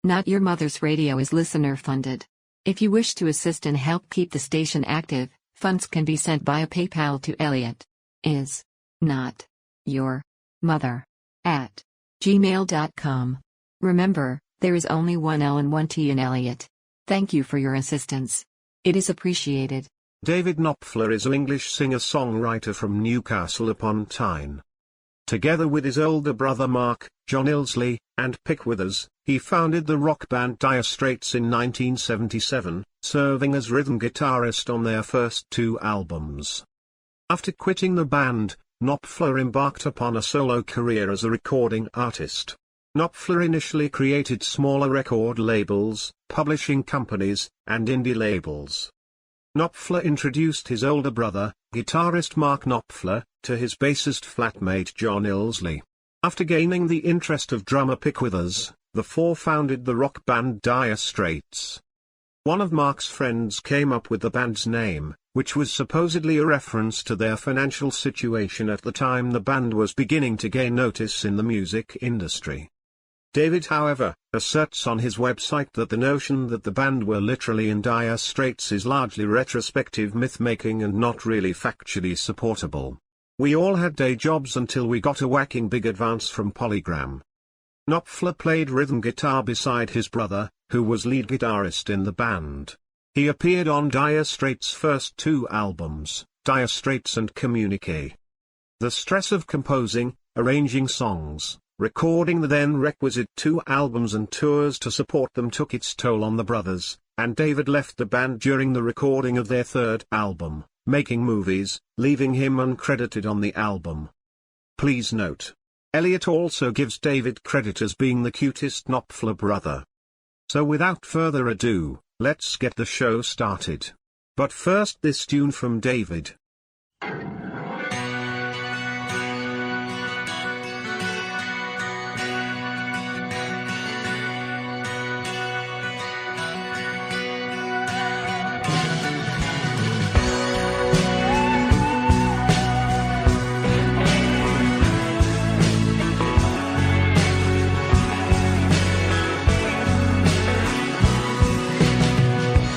Not Your Mother's Radio is listener-funded. If you wish to assist and help keep the station active, funds can be sent via PayPal to Elliot. Is not your mother at gmail.com. Remember, there is only one L and one T in Elliot. Thank you for your assistance. It is appreciated. David Knopfler is an English singer-songwriter from Newcastle upon Tyne. Together with his older brother Mark, John Illsley, and Pick Withers, he founded the rock band Dire Straits in 1977, serving as rhythm guitarist on their first two albums. After quitting the band, Knopfler embarked upon a solo career as a recording artist. Knopfler initially created smaller record labels, publishing companies, and indie labels. Knopfler introduced his older brother, guitarist Mark Knopfler, to his bassist flatmate John Illsley. After gaining the interest of drummer Pick Withers, the four founded the rock band Dire Straits. One of Mark's friends came up with the band's name, which was supposedly a reference to their financial situation at the time the band was beginning to gain notice in the music industry. David, however, asserts on his website that the notion that the band were literally in dire straits is largely retrospective myth-making and not really factually supportable. We all had day jobs until we got a whacking big advance from Polygram. Knopfler played rhythm guitar beside his brother, who was lead guitarist in the band. He appeared on Dire Straits' first two albums, Dire Straits and Communiqué. The stress of composing, arranging songs, recording the then-requisite two albums and tours to support them took its toll on the brothers, and David left the band during the recording of their third album, Making Movies, leaving him uncredited on the album. Please note, Elliot also gives David credit as being the cutest Knopfler brother. So without further ado, let's get the show started. But first, this tune from David.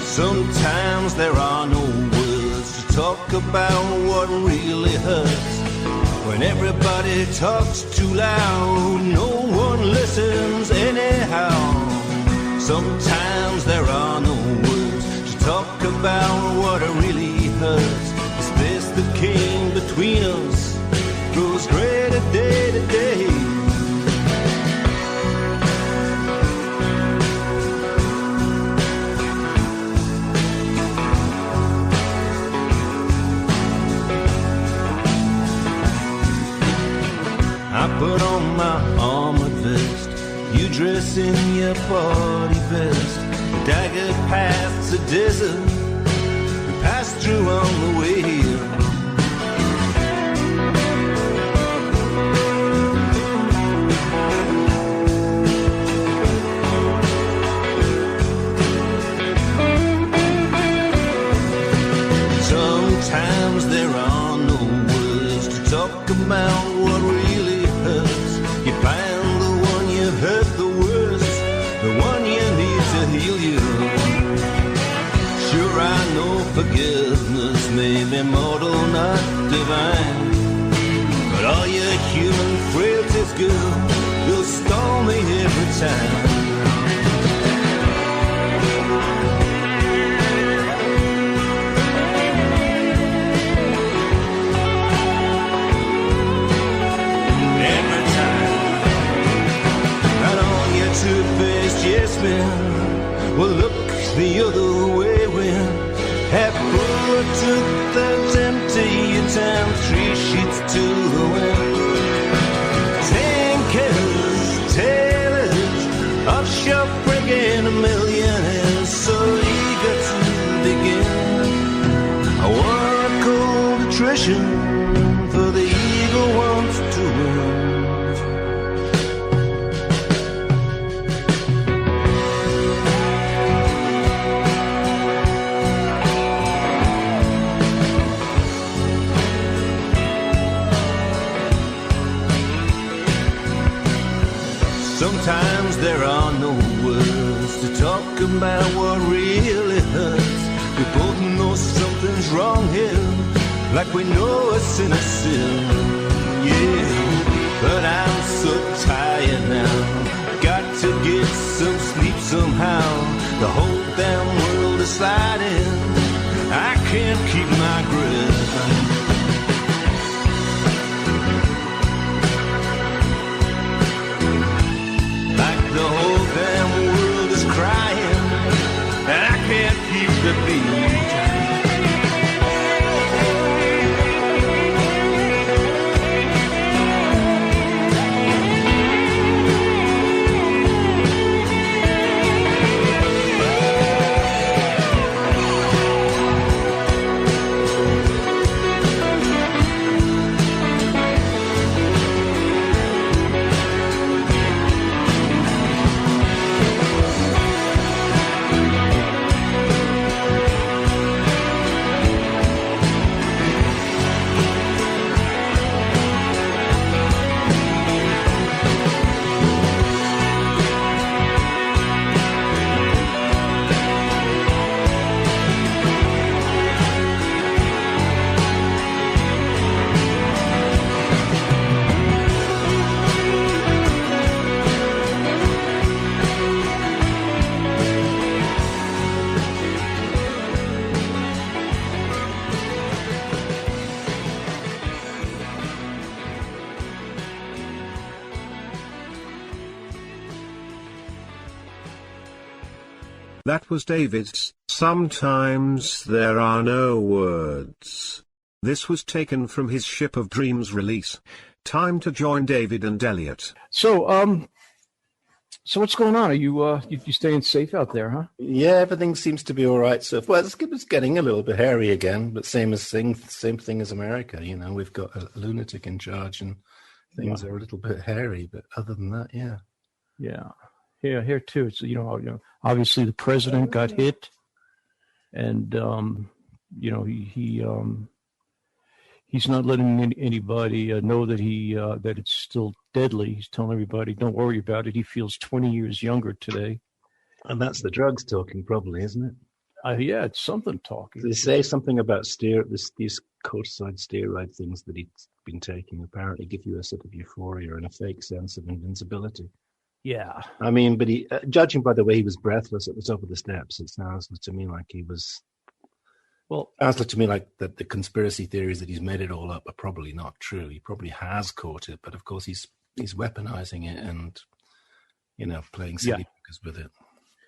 Sometimes there are no words to talk about what really hurts. When everybody talks too loud, no one listens anyhow. Sometimes there are no words to talk about what really hurts. The space that came between us grows greater day to day. I put on my armored vest, you dress in your party best. The dagger paths a desert, we pass through on the way here. Sometimes there are no words to talk about what really hurts. You find the one you've hurt the worst, the one you need to heal you. Sure, I know forgiveness may be mortal, not divine, but all your human frailties, girl, will stall me every time. Two-faced yes men will look the other way when half full of truth that's empty, your time 3 sheets to the wind. Tankers, tailors, offshore breaking millionaires, so eager to begin a war of cold attrition, for the eagle wants to win. Sometimes there are no words about what really hurts. We both know something's wrong here, like we know a sin is sin. Yeah, but I'm so tired now. Got to get some sleep somehow. The whole damn world is sliding. I can't keep my grip. Like the whole damn world is crying, and I can't keep the beat. That was David's Sometimes There Are No Words. This was taken from his Ship of Dreams release. Time to join David and Elliot. So what's going on? Are you staying safe out there, huh? Yeah, everything seems to be all right. So, well, it's getting a little bit hairy again, but same thing as America. You know, we've got a lunatic in charge, and things are a little bit hairy. But other than that, yeah. Yeah, here too. It's obviously the president got hit, and he's not letting anybody know that that it's still deadly. He's telling everybody, don't worry about it. He feels 20 years younger today. And that's the drugs talking, probably, isn't it? Yeah, it's something talking. They say something about these cortisone steroid things that he's been taking apparently give you a sort of euphoria and a fake sense of invincibility. Yeah. I mean, but judging by the way he was breathless at the top of the steps, it sounds to me like he was. Well, it sounds to me like that the conspiracy theories that he's made it all up are probably not true. He probably has caught it, but of course he's weaponizing it and, playing silly buggers with it.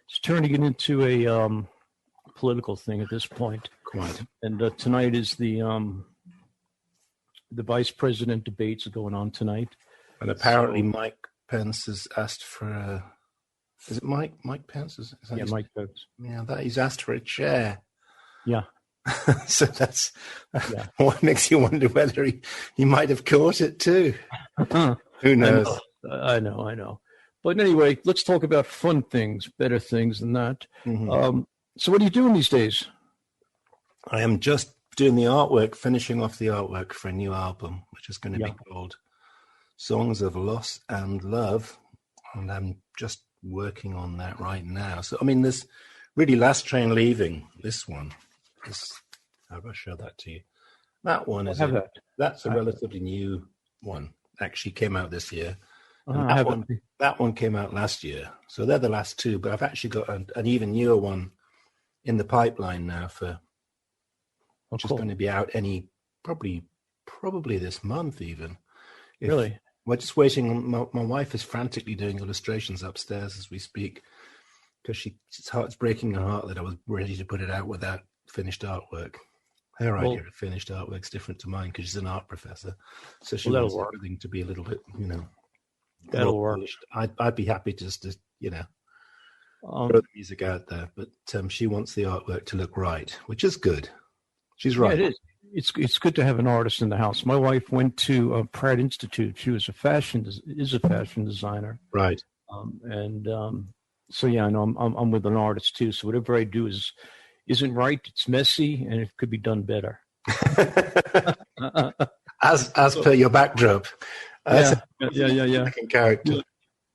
It's turning it into a political thing at this point. Quite. And tonight is the vice president debates are going on tonight. And apparently Mike Pence has asked for is it Mike Pence? Mike Pence. Yeah, he's asked for a chair. Yeah. So that's what makes you wonder whether he might have caught it too. Who knows? I know. But anyway, let's talk about fun things, better things than that. Mm-hmm. So what are you doing these days? I am just doing the artwork, finishing off the artwork for a new album, which is going to be called Songs of Loss and Love. And I'm just working on that right now. So, I mean, there's really Last Train Leaving, this one. How do I show that to you? That one is that's a relatively new one. Actually came out this year. That one came out last year. So they're the last two, but I've actually got an even newer one in the pipeline now which is going to be out probably this month even. Really? We're just waiting. My wife is frantically doing illustrations upstairs as we speak because it's breaking her heart that I was ready to put it out without finished artwork. Her idea of finished artwork's different to mine because she's an art professor, so she wants everything to be a little bit, that'll work. I'd be happy just to, throw the music out there, but she wants the artwork to look right, which is good. She's right. Yeah, it is. It's good to have an artist in the house. My wife went to Pratt Institute. She was a fashion designer, right? So yeah, I know I'm with an artist too. So whatever I do isn't right. It's messy, and it could be done better. as per your backdrop. Yeah. Character.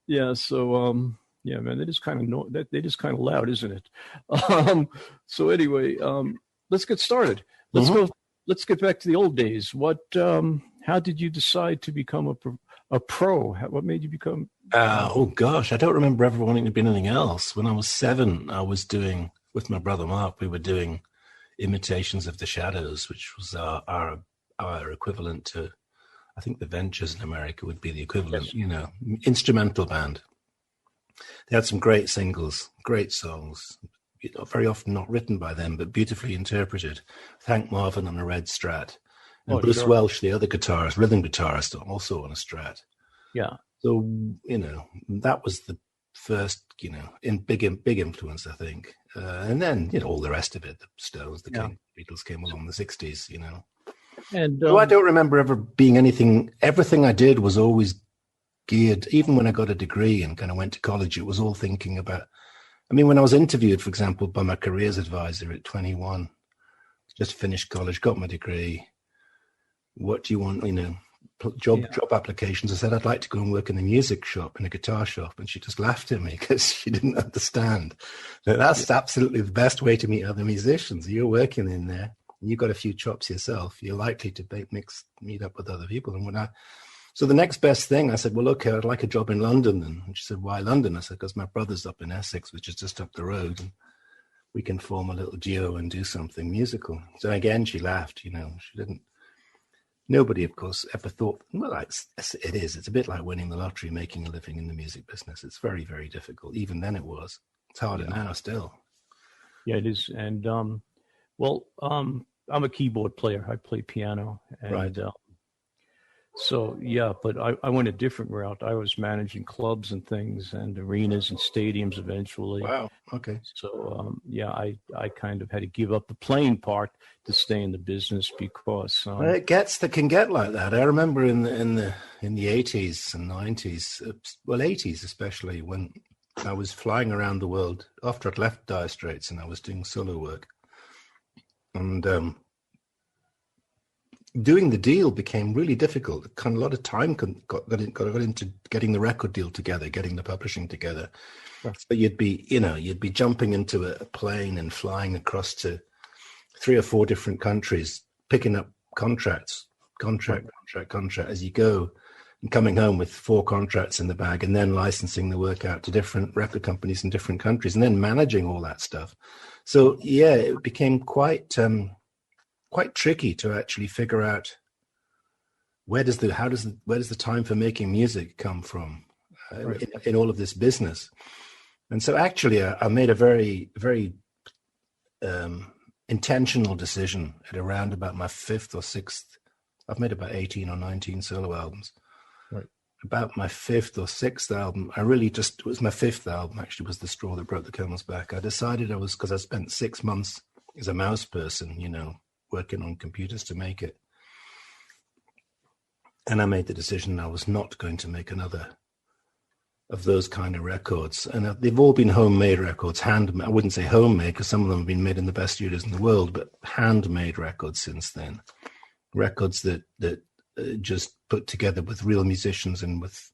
Yeah. So Yeah, man, that is kind of that is kind of loud, isn't it? So anyway, let's get started. Let's get back to the old days. How did you decide to become a pro? What made you become? Oh gosh, I don't remember ever wanting to be anything else. When I was 7, I was doing with my brother Mark. We were doing imitations of the Shadows, which was our equivalent to, I think, the Ventures in America would be the equivalent. Yes. Instrumental band. They had some great singles, great songs, very often not written by them, but beautifully interpreted. Hank Marvin on a red Strat, and Bruce Welch, the other guitarist, rhythm guitarist, also on a Strat. Yeah. So, that was the first, big influence, I think. And then, all the rest of it, the Stones, the Beatles came along in the 60s, And I don't remember ever being everything I did was always geared, even when I got a degree and kind of went to college, it was all thinking about, when I was interviewed, for example, by my careers advisor at 21, just finished college, got my degree. What do you want, job applications? I said, I'd like to go and work in a music shop, in a guitar shop. And she just laughed at me because she didn't understand that that's absolutely the best way to meet other musicians. You're working in there, and you've got a few chops yourself. You're likely to meet up with other people. And so the next best thing, I said, well, okay, I'd like a job in London then. And she said, why London? I said, because my brother's up in Essex, which is just up the road, and we can form a little duo and do something musical. So again, she laughed, she didn't. Nobody, of course, ever thought, well, it is. It's a bit like winning the lottery, making a living in the music business. It's very, very difficult. Even then it was. It's harder now still. Yeah, it is. And, I'm a keyboard player. I play piano. And, right. But I went a different route. I was managing clubs and things and arenas and stadiums eventually. Wow. Okay. So, I kind of had to give up the playing part to stay in the business because it can get like that. I remember in the 80s and 90s, 80s especially, when I was flying around the world after I'd left Dire Straits and I was doing solo work, and doing the deal became really difficult. Kind of a lot of time got into getting the record deal together, getting the publishing together. Sure. So you'd be jumping into a plane and flying across to 3 or 4 different countries, picking up contract as you go, and coming home with 4 contracts in the bag, and then licensing the work out to different record companies in different countries, and then managing all that stuff. So it became quite tricky to actually figure out where does the time for making music come from in all of this business. And so actually I made a very, very intentional decision at around about my 5th or 6th. I've made about 18 or 19 solo albums. Right. About my 5th or 6th album, it was my 5th album actually, was the straw that broke the camel's back. I decided because I spent 6 months as a mouse person, working on computers to make it. And I made the decision I was not going to make another of those kind of records. And they've all been homemade records, I wouldn't say homemade because some of them have been made in the best studios in the world, but handmade records since then. Records that just put together with real musicians and with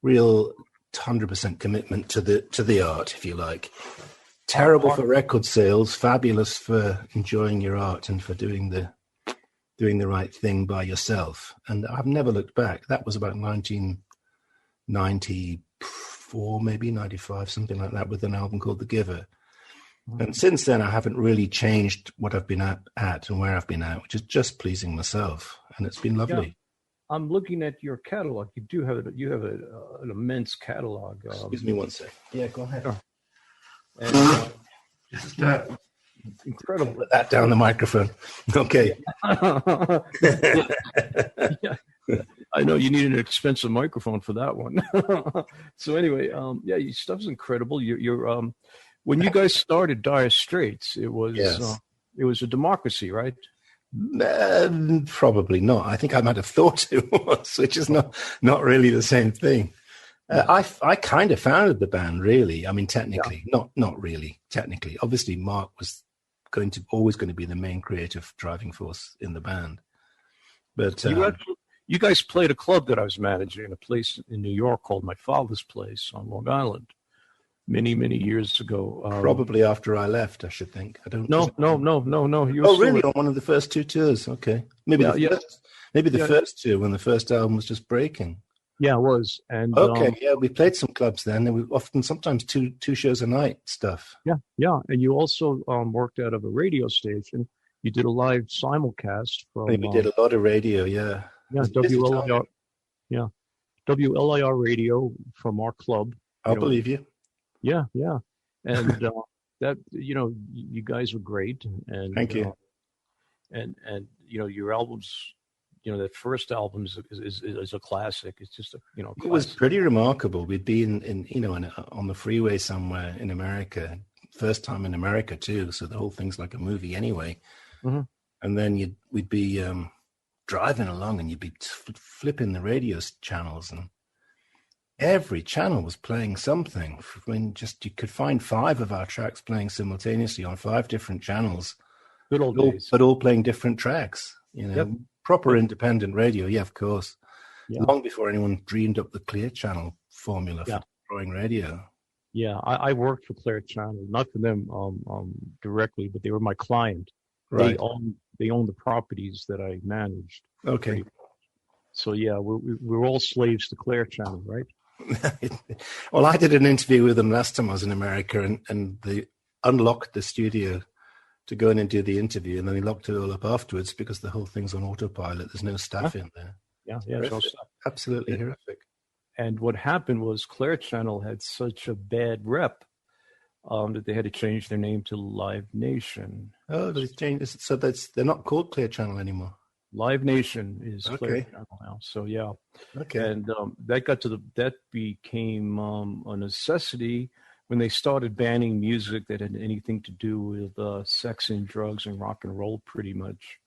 real 100% commitment to the art, if you like. Terrible for record sales, fabulous for enjoying your art and for doing the right thing by yourself. And I've never looked back. That was about 1994, maybe 95, something like that, with an album called The Giver. And since then, I haven't really changed what I've been at and where I've been at, which is just pleasing myself. And it's been lovely. Yeah. I'm looking at your catalog. You have an immense catalog. Excuse me one sec. Yeah, go ahead. Sure. And, just incredible. Put that down the microphone. Okay. Yeah. I know you need an expensive microphone for that one. So anyway, your stuff's incredible. You're when you guys started Dire Straits, it was a democracy, right? Probably not. I think I might have thought it was, which is not really the same thing. I kind of founded the band, really. I mean, technically, not really. Technically, obviously, Mark was always going to be the main creative driving force in the band. But you guys played a club that I was managing, a place in New York called My Father's Place on Long Island. many, many years ago. Probably after I left, I should think. I don't. No. You were Oh, still really? On one of the first two tours? Okay, maybe the first two when the first album was just breaking. Yeah, it was. And okay, we played some clubs then, and we sometimes two shows a night stuff. Yeah, and you also worked out of a radio station. You did a live simulcast from. We did a lot of radio, yeah. Yeah, WLIR. Yeah, WLIR radio from our club. I'll believe you. Yeah, and that you guys were great, and thank you. And your albums. That first album is a classic. It's just It was pretty remarkable. We'd be in on the freeway somewhere in America, first time in America too. So the whole thing's like a movie anyway. Mm-hmm. And then we'd be driving along, and you'd be flipping the radio channels, and every channel was playing something. You could find 5 of our tracks playing simultaneously on 5 different channels. Good old days. But all playing different tracks. Yep. Proper independent radio, yeah, of course. Yeah. Long before anyone dreamed up the Clear Channel formula for destroying radio. Yeah, I worked for Clear Channel, not for them directly, but they were my client. Right. They own the properties that I managed. Okay. So yeah, we're all slaves to Clear Channel, right? Well, I did an interview with them last time I was in America, and they unlocked the studio to go in and do the interview, and then they locked it all up afterwards because the whole thing's on autopilot. There's no staff in there. Yeah, no staff. Absolutely horrific. And what happened was Clear Channel had such a bad rep that they had to change their name to Live Nation. Oh, they changed. So they're not called Clear Channel anymore. Live Nation is Clear Channel now. So yeah. Okay. And that became a necessity when they started banning music that had anything to do with sex and drugs and rock and roll, pretty much.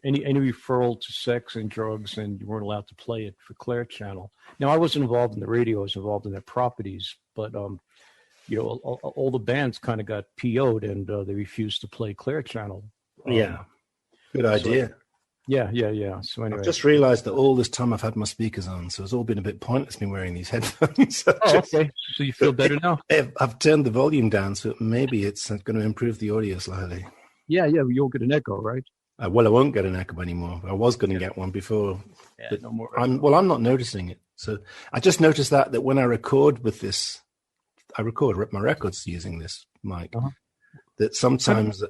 Any referral to sex and drugs, and you weren't allowed to play it for Clear Channel. Now, I wasn't involved in the radio; I was involved in their properties. But all the bands kind of got PO'd, and they refused to play Clear Channel. Yeah, good idea. Yeah. So anyway, I've just realised that all this time I've had my speakers on, so it's all been a bit pointless me wearing these headphones. Okay. So you feel better now? I've turned the volume down, so maybe it's going to improve the audio slightly. Yeah. You'll get an echo, right? Well, I won't get an echo anymore. I was going to get one before. Yeah, no more. I'm not noticing it. So I just noticed that when I record with this, I record my records using this mic. Uh-huh. That sometimes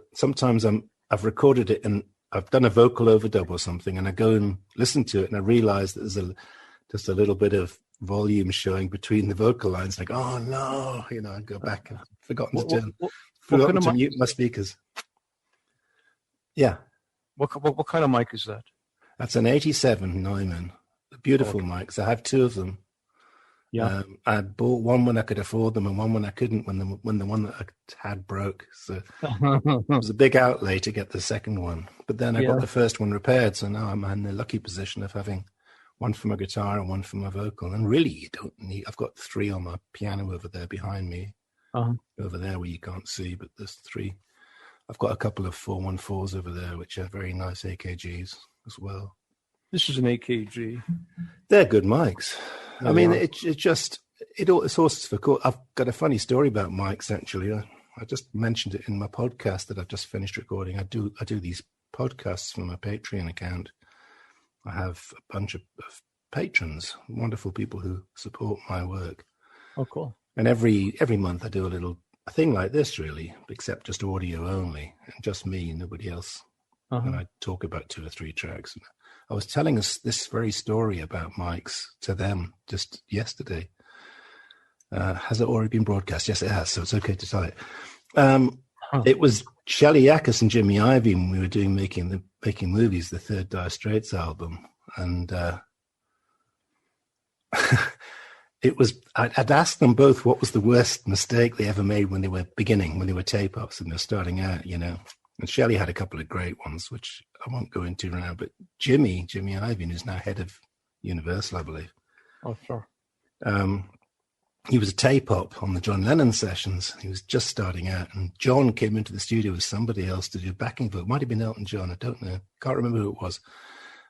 I've recorded it and I've done a vocal overdub or something, and I go and listen to it, and I realize that there's just a little bit of volume showing between the vocal lines. Like, oh no, I go back and forgotten to mute my speakers. Yeah. What kind of mic is that? That's an 87 Neumann. Beautiful mics. I have 2 of them. Yeah. I bought one when I could afford them, and one when I couldn't, when the one that I had broke. So it was a big outlay to get the second one. But then I got the first one repaired, so now I'm in the lucky position of having one for my guitar and one for my vocal. And really, you don't need. I've got 3 on my piano over there behind me, over there where you can't see, but there's 3. I've got a couple of 414s over there, which are very nice AKGs as well. This is an AKG. They're good mics. I mean, it's horses for course. I've got a funny story about mics, actually. I just mentioned it in my podcast that I've just finished recording. I do these podcasts for my Patreon account. I have a bunch of patrons, wonderful people who support my work. Oh, cool. And every month I do a thing like this, really, except just audio only, and just me, nobody else. And I talk about 2 or 3 tracks. I was telling us this very story about mics to them just yesterday. Has it already been broadcast? Yes, it has, so it's okay to tell it. It was Shelley Yakus and Jimmy Ivey when we were making movies, the 3rd Dire Straits album, and I'd asked them both what was the worst mistake they ever made when they were tape-ups and they're starting out, And Shelley had a couple of great ones, which I won't go into now. But Jimmy Ivey, who's now head of Universal, I believe. Oh, sure. He was a tape-up on the John Lennon sessions. He was just starting out. And John came into the studio with somebody else to do backing vocal. Might have been Elton John. I don't know. Can't remember who it was.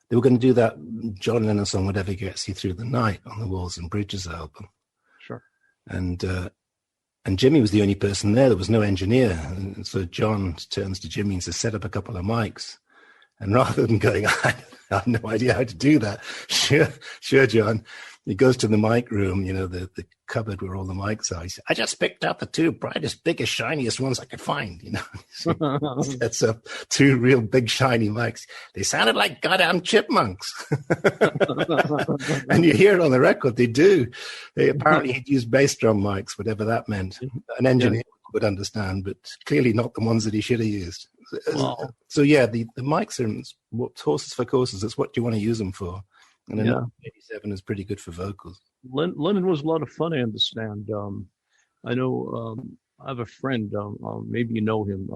They were going to do that John Lennon song, Whatever Gets You Through the Night, on the Walls and Bridges album. Sure. And And Jimmy was the only person there. There was no engineer. And so John turns to Jimmy and says, set up a couple of mics. And rather than going, I have no idea how to do that. Sure, John. He goes to the mic room, the cupboard where all the mics are. He said, I just picked out the two brightest, biggest, shiniest ones I could find, So he sets up two real big, shiny mics. They sounded like goddamn chipmunks. And you hear it on the record, they do. Apparently he'd used bass drum mics, whatever that meant. An engineer would understand, but clearly not the ones that he should have used. Wow. So yeah, the mics are horses for courses. It's what you want to use them for. And then 87 is pretty good for vocals. Lennon was a lot of fun, I understand. I know I have a friend, maybe you know him,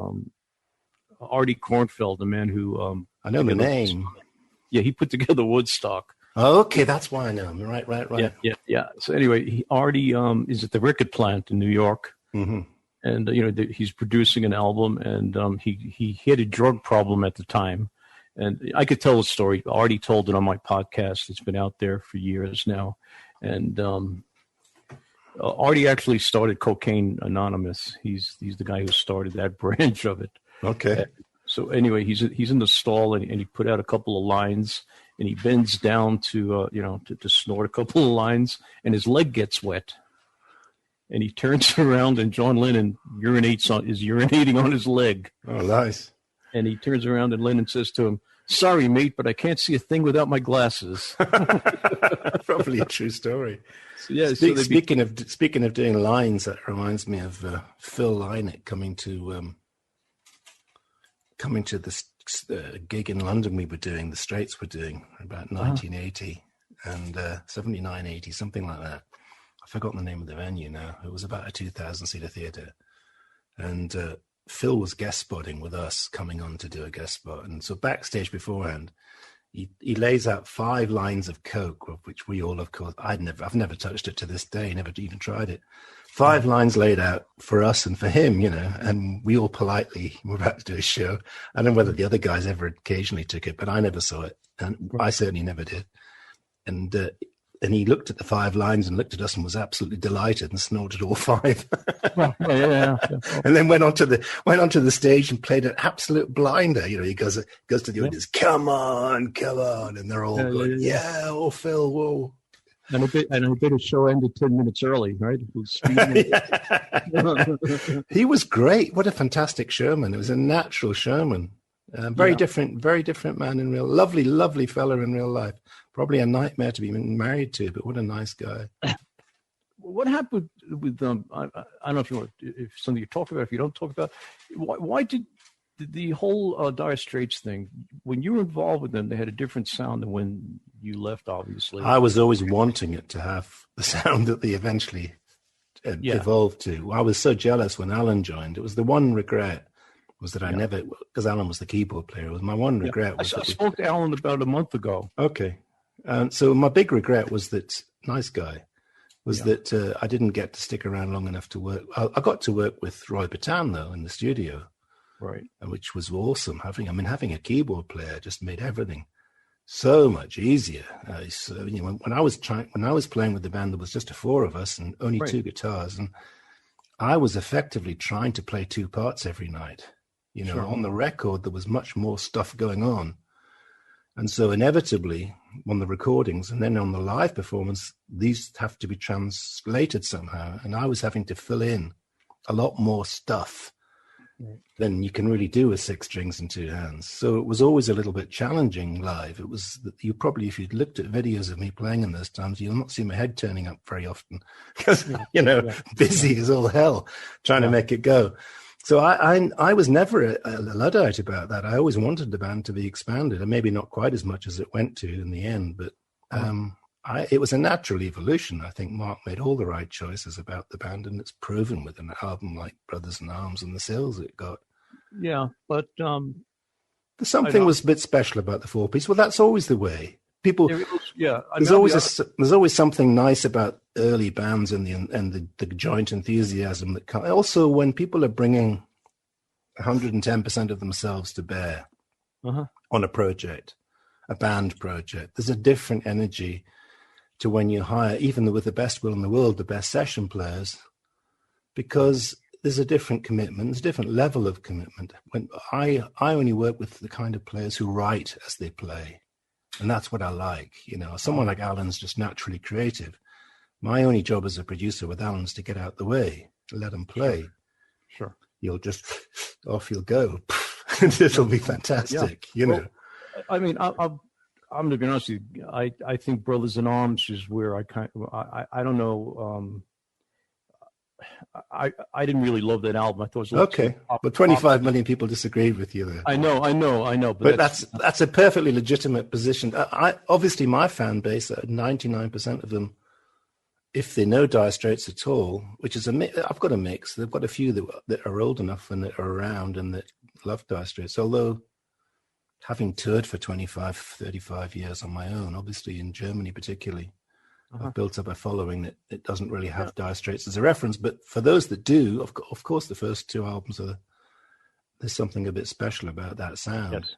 Artie Kornfeld, the man who... I know the name. Yeah, he put together Woodstock. Oh, okay, that's why I know him. Right. Yeah. So anyway, Artie is at the record plant in New York. Mm-hmm. And, he's producing an album, and he had a drug problem at the time. And I could tell the story. I already told it on my podcast. It's been out there for years now. And Artie actually started Cocaine Anonymous. He's the guy who started that branch of it. Okay. So anyway, he's in the stall, and he put out a couple of lines, and he bends down to snort a couple of lines, and his leg gets wet. And he turns around, and John Lennon is urinating on his leg. Oh, nice. And he turns around, and Lennon says to him, "Sorry, mate, but I can't see a thing without my glasses." Probably a true story. So, yeah. Speaking of doing lines, that reminds me of Phil Lynott coming to this gig in London we were doing. The Straits were doing about 1980 and 79, 80, something like that. I've forgotten the name of the venue now. It was about a 2,000-seater theatre. And Phil was guest spotting with us, coming on to do a guest spot. And so backstage beforehand, he lays out 5 lines of coke, of which we all, of course, I've never touched it to this day, never even tried it. 5 lines laid out for us and for him, and we all politely were about to do a show. I don't know whether the other guys ever occasionally took it, but I never saw it. And I certainly never did. And he looked at the 5 lines and looked at us and was absolutely delighted and snorted all 5. Yeah. And then went onto the stage and played an absolute blinder. He goes to the audience, come on, and they're all going, yeah, oh Phil, whoa. And a bit of show ended 10 minutes early, right? He was great. What a fantastic showman! It was a natural showman. Very different man in real. Lovely fella in real life. Probably a nightmare to be married to, but what a nice guy. What happened with them? I don't know if you want, if something you talk about, if you don't talk about, why did the whole Dire Straits thing, when you were involved with them, they had a different sound than when you left, obviously. I was always wanting it to have the sound that they eventually evolved to. I was so jealous when Alan joined. It was the one regret was that I never, because Alan was the keyboard player, it was my one regret. I spoke to Alan about a month ago. Okay. So my big regret was that, nice guy, that I didn't get to stick around long enough to work. I got to work with Roy Batan, though, in the studio. Right. Which was awesome. Having a keyboard player just made everything so much easier. When I was playing with the band, there was just 4 of us and only 2 guitars. And I was effectively trying to play 2 parts every night. On the record, there was much more stuff going on. And so inevitably, on the recordings and then on the live performance, these have to be translated somehow. And I was having to fill in a lot more stuff than you can really do with 6 strings and 2 hands. So it was always a little bit challenging live. It was, you probably, if you'd looked at videos of me playing in those times, you'll not see my head turning up very often because, busy as all hell trying to make it go. So I was never a Luddite about that. I always wanted the band to be expanded, and maybe not quite as much as it went to in the end, but it was a natural evolution. I think Mark made all the right choices about the band, and it's proven with an album like Brothers in Arms and the sales it got. Yeah, but there's something was a bit special about the 4-piece. Well, that's always the way. People, there's always something nice about early bands and the joint enthusiasm that comes. Also, when people are bringing 110% of themselves to bear on a project, a band project, there's a different energy to when you hire, even with the best will in the world, the best session players. because there's a different commitment, there's a different level of commitment. When I only work with the kind of players who write as they play, and that's what I like. You know, someone like Alan's just naturally creative. My only job as a producer with Alan is to get out the way, let him play. Sure. You'll just, off you'll go. It'll be fantastic, you know. I mean, I'm going to be honest with you. I think Brothers in Arms is where I I don't know. I didn't really love that album. I thought it was okay, but 25 million people disagreed with you there. I know. But that's a perfectly legitimate position. Obviously my fan base, 99% of them, if they know Dire Straits at all, which is I've got a mix. They've got a few that are old enough and that are around and that love Dire Straits. Although having toured for 25, 35 years on my own, obviously in Germany particularly, I've built up a following that it doesn't really have Dire Straits as a reference. But for those that do, of course, the first two albums there's something a bit special about that sound. Yes.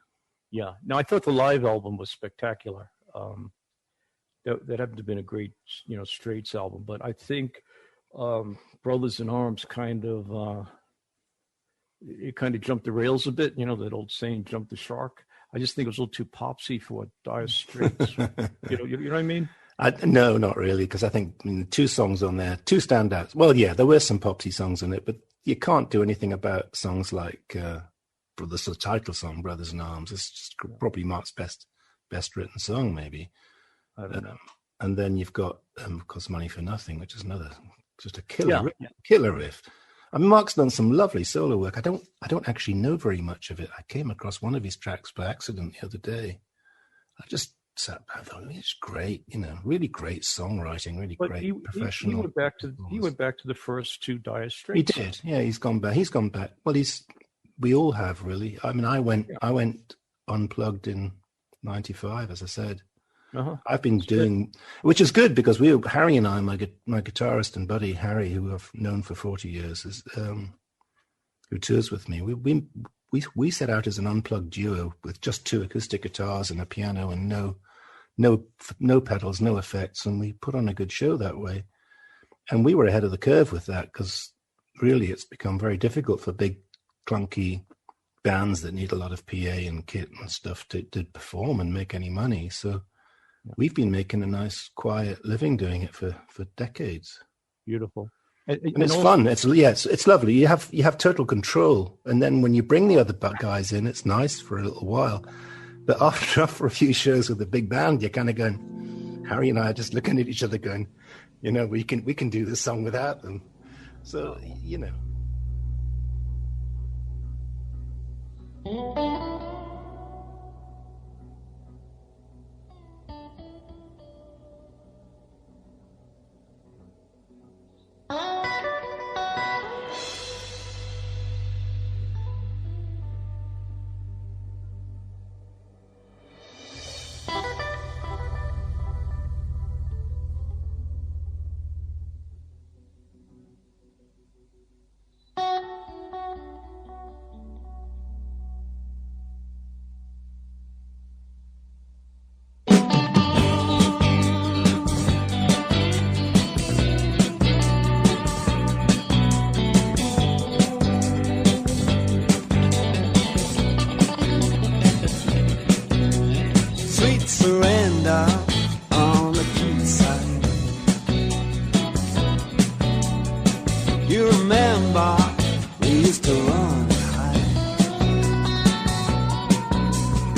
Yeah. Now, I thought the live album was spectacular. That happened to have been a great, Straits album. But I think Brothers in Arms kind of jumped the rails a bit. You know, that old saying, jump the shark. I just think it was a little too popsy for what Dire Straits. you know what I mean? No, not really, because I think two songs on there, two standouts. Well, yeah, there were some popsy songs in it, but you can't do anything about songs like the sort of title song, Brothers in Arms. It's just probably Mark's best written song, maybe. I don't know. And then you've got, of course, Money for Nothing, which is just a killer riff. I mean, Mark's done some lovely solo work. I don't actually know very much of it. I came across one of his tracks by accident the other day. I just sat back and thought, it's great, really great songwriting, really great professional. He went back to the first two Dire Straits. He did, yeah. He's gone back. Well, we all have, really. I mean, I went unplugged in '95, as I said. I've been doing, which is good because Harry and I, my guitarist and buddy Harry, who I've known for 40 years, who tours with me. We set out as an unplugged duo with just two acoustic guitars and a piano and no pedals, no effects, and we put on a good show that way. And we were ahead of the curve with that because really it's become very difficult for big, clunky bands that need a lot of PA and kit and stuff to perform and make any money. So we've been making a nice, quiet living doing it for decades. Beautiful. And it's fun. It's lovely. You have total control. And then when you bring the other guys in, it's nice for a little while. But after a few shows with a big band, you're kind of going, Harry and I are just looking at each other going, we can do this song without them. So, surrender on the cute side. You remember we used to run and hide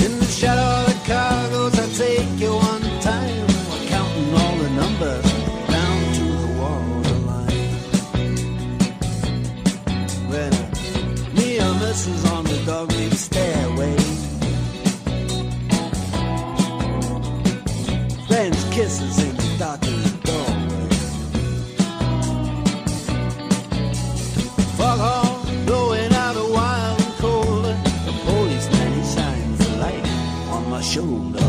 in the shadow of the cargoes. I take you one time. We're counting all the numbers down to the waterline. When near misses on the dog-leaf stairway, kisses in the darkened doorway. Foghorn blowing out a wild and cold. The policeman, he shines a light on my shoulder.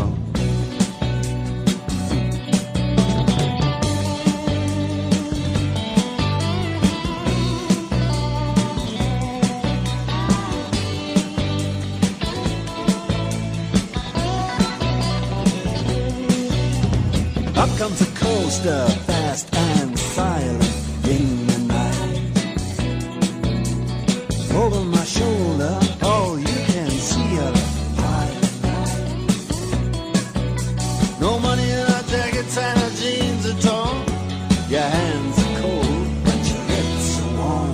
Up comes a coaster, fast and silent in the night. over my shoulder, all you can see are the white. No money in our jackets and our jeans at all. Your hands are cold, but your lips are warm.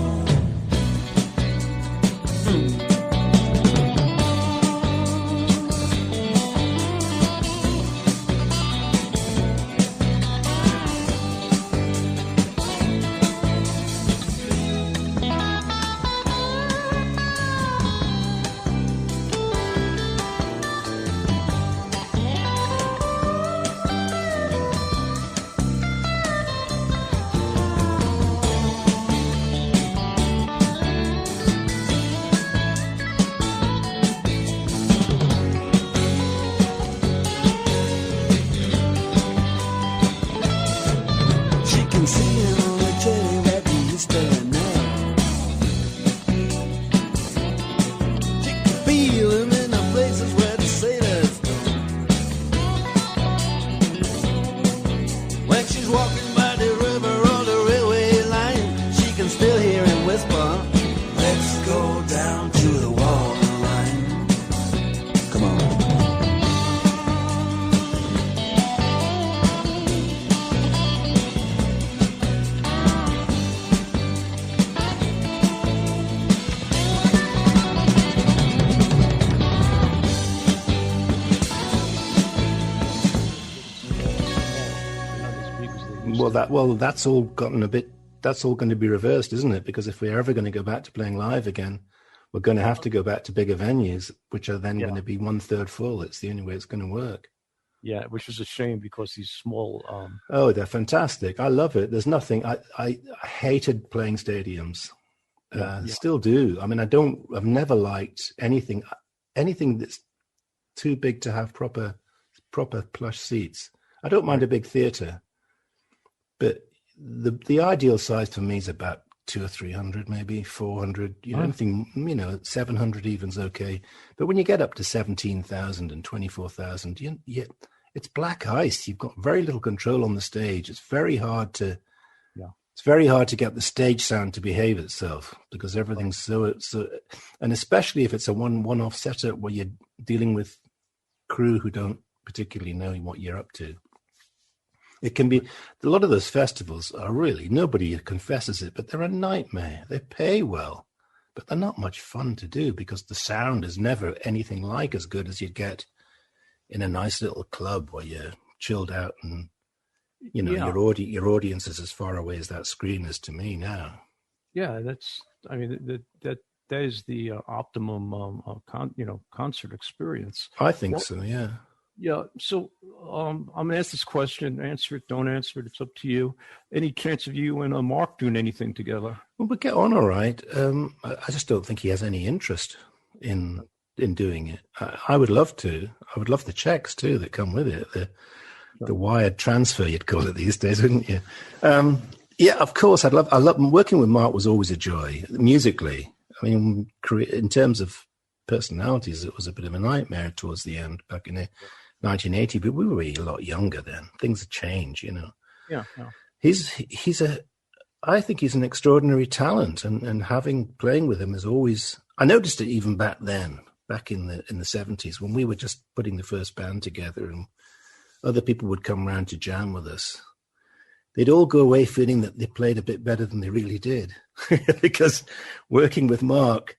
That's all gotten a bit. That's all going to be reversed, isn't it? Because if we're ever going to go back to playing live again, we're going to have to go back to bigger venues, which are then going to be 1/3 full. It's the only way it's going to work. Yeah, which is a shame because these small. Oh, they're fantastic. I love it. There's nothing. I hated playing stadiums. Still do. I mean, I've never liked anything that's too big to have proper plush seats. I don't mind a big theatre. But the ideal size for me is about 200 or 300, maybe 400. Anything, 700 even's okay. But when you get up to 17,000 and 24,000, it's black ice. You've got very little control on the stage. It's very hard to get the stage sound to behave itself because everything's so. And especially if it's a one-off setup where you're dealing with crew who don't particularly know what you're up to. It can be, a lot of those festivals are really, nobody confesses it, but they're a nightmare. They pay well, but they're not much fun to do because the sound is never anything like as good as you'd get in a nice little club where you're chilled out and, your audience is as far away as that screen is to me now. Yeah, that is the optimum, concert experience. I think so, yeah. Yeah, so I'm going to ask this question. Answer it, don't answer it. It's up to you. Any chance of you and Mark doing anything together? Well, we get on all right. I just don't think he has any interest in doing it. I would love to. I would love the checks, too, that come with it. The wired transfer, you'd call it these days, wouldn't you? Yeah, of course. I love working with Mark was always a joy. Musically, I mean, in terms of personalities, it was a bit of a nightmare towards the end back in 1980, but we were a lot younger then. Things had changed, Yeah. I think he's an extraordinary talent, and playing with him is always. I noticed it even back then, back in the 70s when we were just putting the first band together, and other people would come round to jam with us. They'd all go away feeling that they played a bit better than they really did, because working with Mark.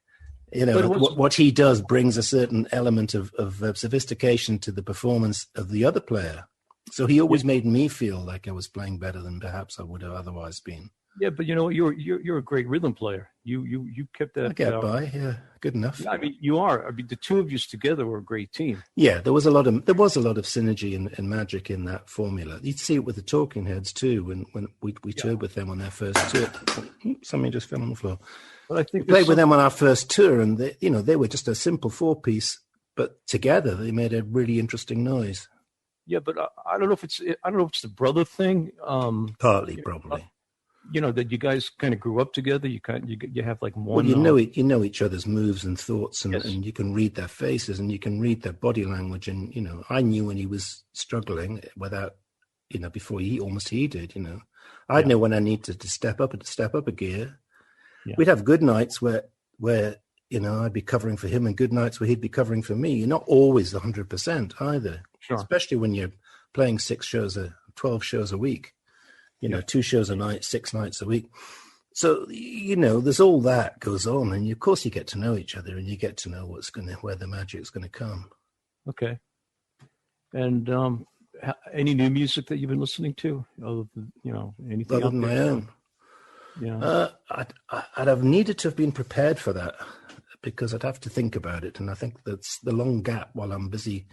What he does brings a certain element of sophistication to the performance of the other player. So he always made me feel like I was playing better than perhaps I would have otherwise been. Yeah, but you're a great rhythm player. You kept that. I get by, yeah, good enough. I mean, you are. I mean, the two of you together were a great team. Yeah, there was a lot of synergy and magic in that formula. You'd see it with the Talking Heads too when we toured with them on their first tour. Something just fell on the floor. But I think we played with them on our first tour, and they were just a simple 4-piece, but together they made a really interesting noise. Yeah, but I don't know if it's the brother thing. Partly, probably. That you guys kind of grew up together. You have like one. Well, you know each other's moves and thoughts, and you can read their faces and you can read their body language. And I knew when he was struggling without, before he did. I'd know when I needed to step up a gear. Yeah. We'd have good nights where I'd be covering for him, and good nights where he'd be covering for me. You're not always 100% either, Sure. especially when you're playing 12 shows a week, 2 shows a night, 6 nights a week. So, there's all that goes on. And of course you get to know each other, and you get to know where the magic's going to come. Okay. And any new music that you've been listening to? Anything other than my own? Yeah. I'd have needed to have been prepared for that, because I'd have to think about it. And I think that's the long gap while I'm busy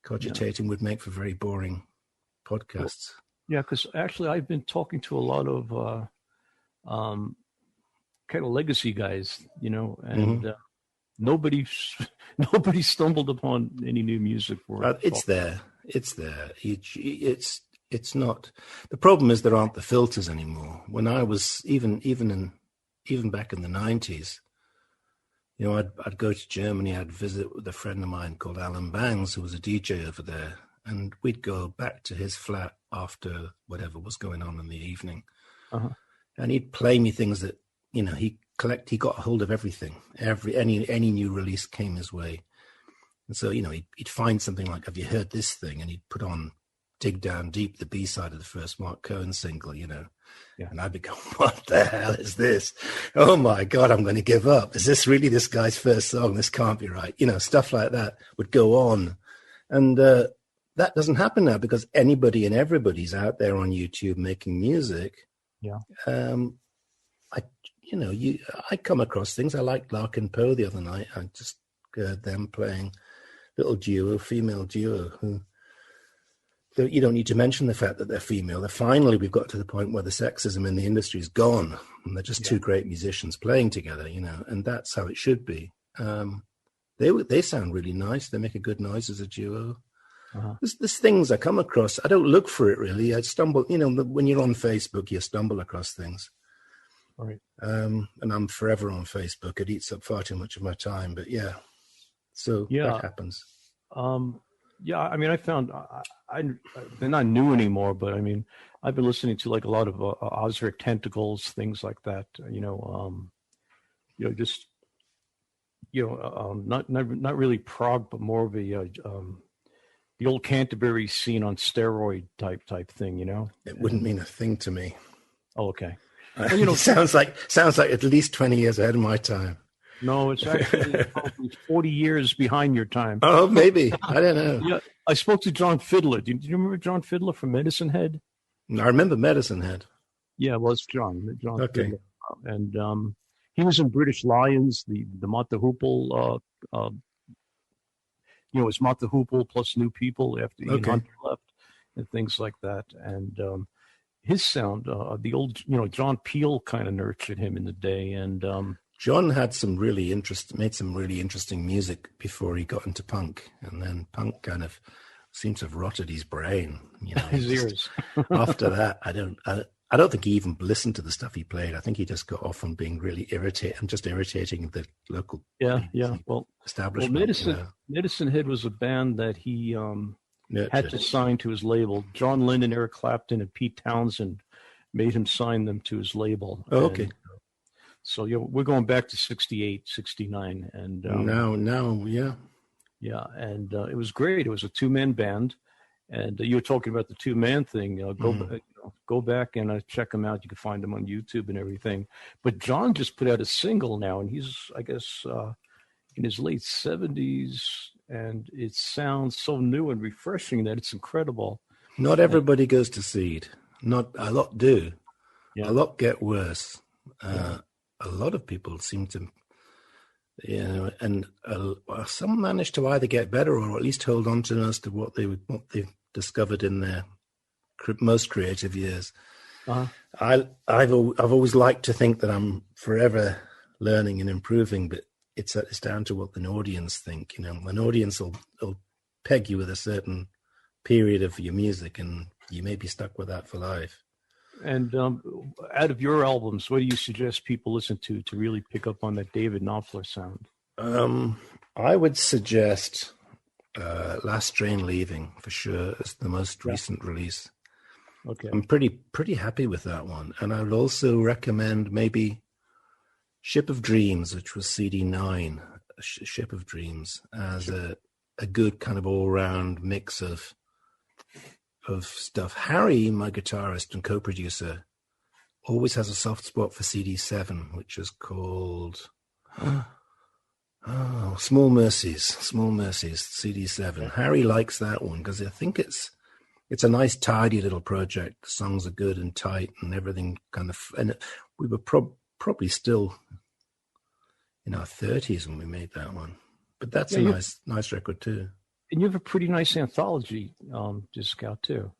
cogitating would make for very boring podcasts. Yeah, because actually I've been talking to a lot of kind of legacy guys, and nobody stumbled upon any new music for it. It's there. It's not. The problem is there aren't the filters anymore. When I was even back in the 90s, I'd go to Germany. I'd visit with a friend of mine called Alan Bangs, who was a DJ over there, and we'd go back to his flat after whatever was going on in the evening, and he'd play me things that he got a hold of everything. Any new release came his way, and so he'd find something like, "Have you heard this thing?" And he'd put on "Dig Down Deep," the B-side of the first Mark Cohen single, and I'd be going, "What the hell is this? Oh my God, I'm going to give up. Is this really this guy's first song? This can't be right." Stuff like that would go on. And that doesn't happen now, because anybody and everybody's out there on YouTube making music. Yeah. I come across things. I liked Larkin Poe the other night. I just heard them playing little female duo, who you don't need to mention the fact that they're female. Finally, we've got to the point where the sexism in the industry is gone, and they're just two great musicians playing together, and that's how it should be. They sound really nice. They make a good noise as a duo. There's things I come across. I don't look for it really. I stumble, when you're on Facebook, you stumble across things. Right. And I'm forever on Facebook. It eats up far too much of my time, but that happens. I found they're not new anymore, but I've been listening to like a lot of Ozric Tentacles, things like that. Not really prog, but more of the old Canterbury scene on steroid type thing. It wouldn't mean a thing to me. Oh, okay. Well, sounds like at least 20 years ahead of my time. No, it's actually probably 40 years behind your time. Oh, maybe. I don't know. Yeah, I spoke to John Fiddler. Do you remember John Fiddler from Medicine Head? I remember Medicine Head. Yeah, well, it's John okay. Fiddler. And he was in British Lions, the Mott the Hoople. It's Mott the Hoople plus New People after Ian Hunter left, and things like that. And his sound, the old, John Peel kind of nurtured him in the day. And John had made some really interesting music before he got into punk, and then punk kind of seems to have rotted his brain. His ears. After that, I don't think he even listened to the stuff he played. I think he just got off on being really irritating the local establishment. Well, Medicine Head was a band that he had to sign to his label. John Lennon, Eric Clapton, and Pete Townsend made him sign them to his label. Oh, okay. So we're going back to 68, 69. And yeah. And it was great. It was a 2-man band. And you were talking about the 2-man thing. Go back and check them out. You can find them on YouTube and everything. But John just put out a single now, and he's, I guess, in his late 70s, and it sounds so new and refreshing that it's incredible. Not everybody goes to seed. Not a lot do. Yeah. A lot get worse. A lot of people seem to, and some manage to either get better or at least hold on to us to what they've discovered in their most creative years. I've always liked to think that I'm forever learning and improving, but it's down to what an audience think. An audience will peg you with a certain period of your music, and you may be stuck with that for life. And out of your albums, what do you suggest people listen to really pick up on that David Knopfler sound? I would suggest Last Train Leaving for sure as the most recent release. Okay. I'm pretty happy with that one. And I would also recommend maybe Ship of Dreams, which was CD9, Ship of Dreams, as a good kind of all-round mix of stuff. Harry, my guitarist and co-producer, always has a soft spot for CD7, which is called Small Mercies, CD7. Harry likes that one because I think it's a nice, tidy little project. The songs are good and tight and everything kind of, and we were probably still in our 30s when we made that one. But that's a nice record too. And you have a pretty nice anthology disc out too.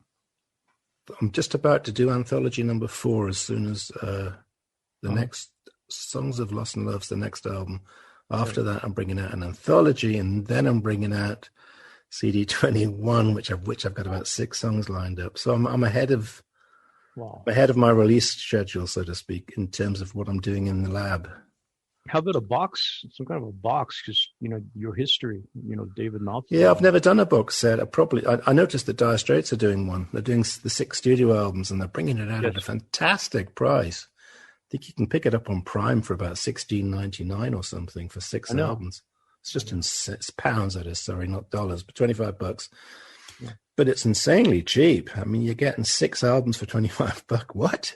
I'm just about to do anthology number 4 as soon as the next Songs of Loss and Love's the next album. After that, I'm bringing out an anthology, and then I'm bringing out CD 21, which I've got about 6 songs lined up. So I'm ahead of my release schedule, so to speak, in terms of what I'm doing in the lab. How about a box? Some kind of a box, just your history. David Knopfler. Yeah, I've never done a box set. I noticed that Dire Straits are doing one. They're doing the 6 studio albums, and they're bringing it out at a fantastic price. I think you can pick it up on Prime for about $16.99 or something for 6 albums. It's just it's pounds, that is. Sorry, not dollars, but $25. Yeah. But it's insanely cheap. I mean, you're getting 6 albums for $25. What?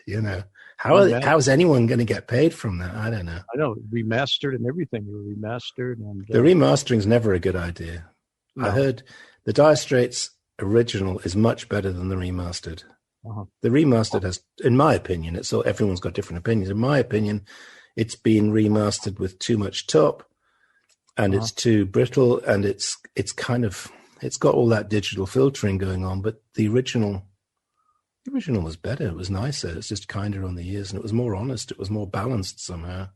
How is anyone going to get paid from that? I don't know. I know, remastered and everything. You were remastered, and the remastering's never a good idea. No. I heard the Dire Straits original is much better than the remastered. The remastered has, in my opinion, everyone's got different opinions. In my opinion, it's been remastered with too much top, and it's too brittle, and it's got all that digital filtering going on. But the original was better. It was nicer. It's just kinder on the ears, and it was more honest. It was more balanced somehow.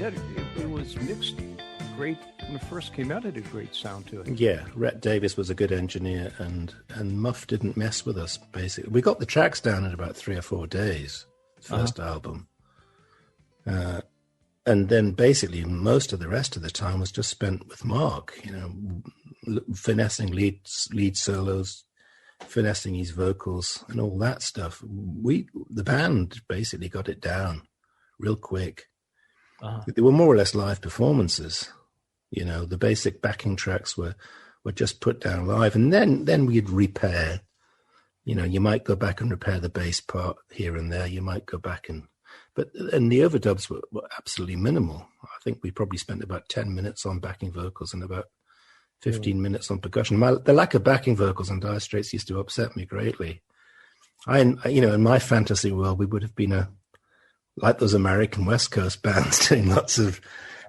it was mixed great when it first came out. It had a great sound to it. Yeah, Rhett Davis was a good engineer, and Muff didn't mess with us, basically. We got the tracks down in about 3 or 4 days, first album. And then basically most of the rest of the time was just spent with Mark, finessing lead solos, finessing his vocals and all that stuff. The band basically got it down real quick. They were more or less live performances. The basic backing tracks were just put down live, and then we'd repair. You might go back and repair the bass part here and there. You might go back and the overdubs were absolutely minimal. I think we probably spent about 10 minutes on backing vocals and about 15 minutes on percussion. The lack of backing vocals on Dire Straits used to upset me greatly. In my fantasy world, we would have been like those American West Coast bands doing lots of.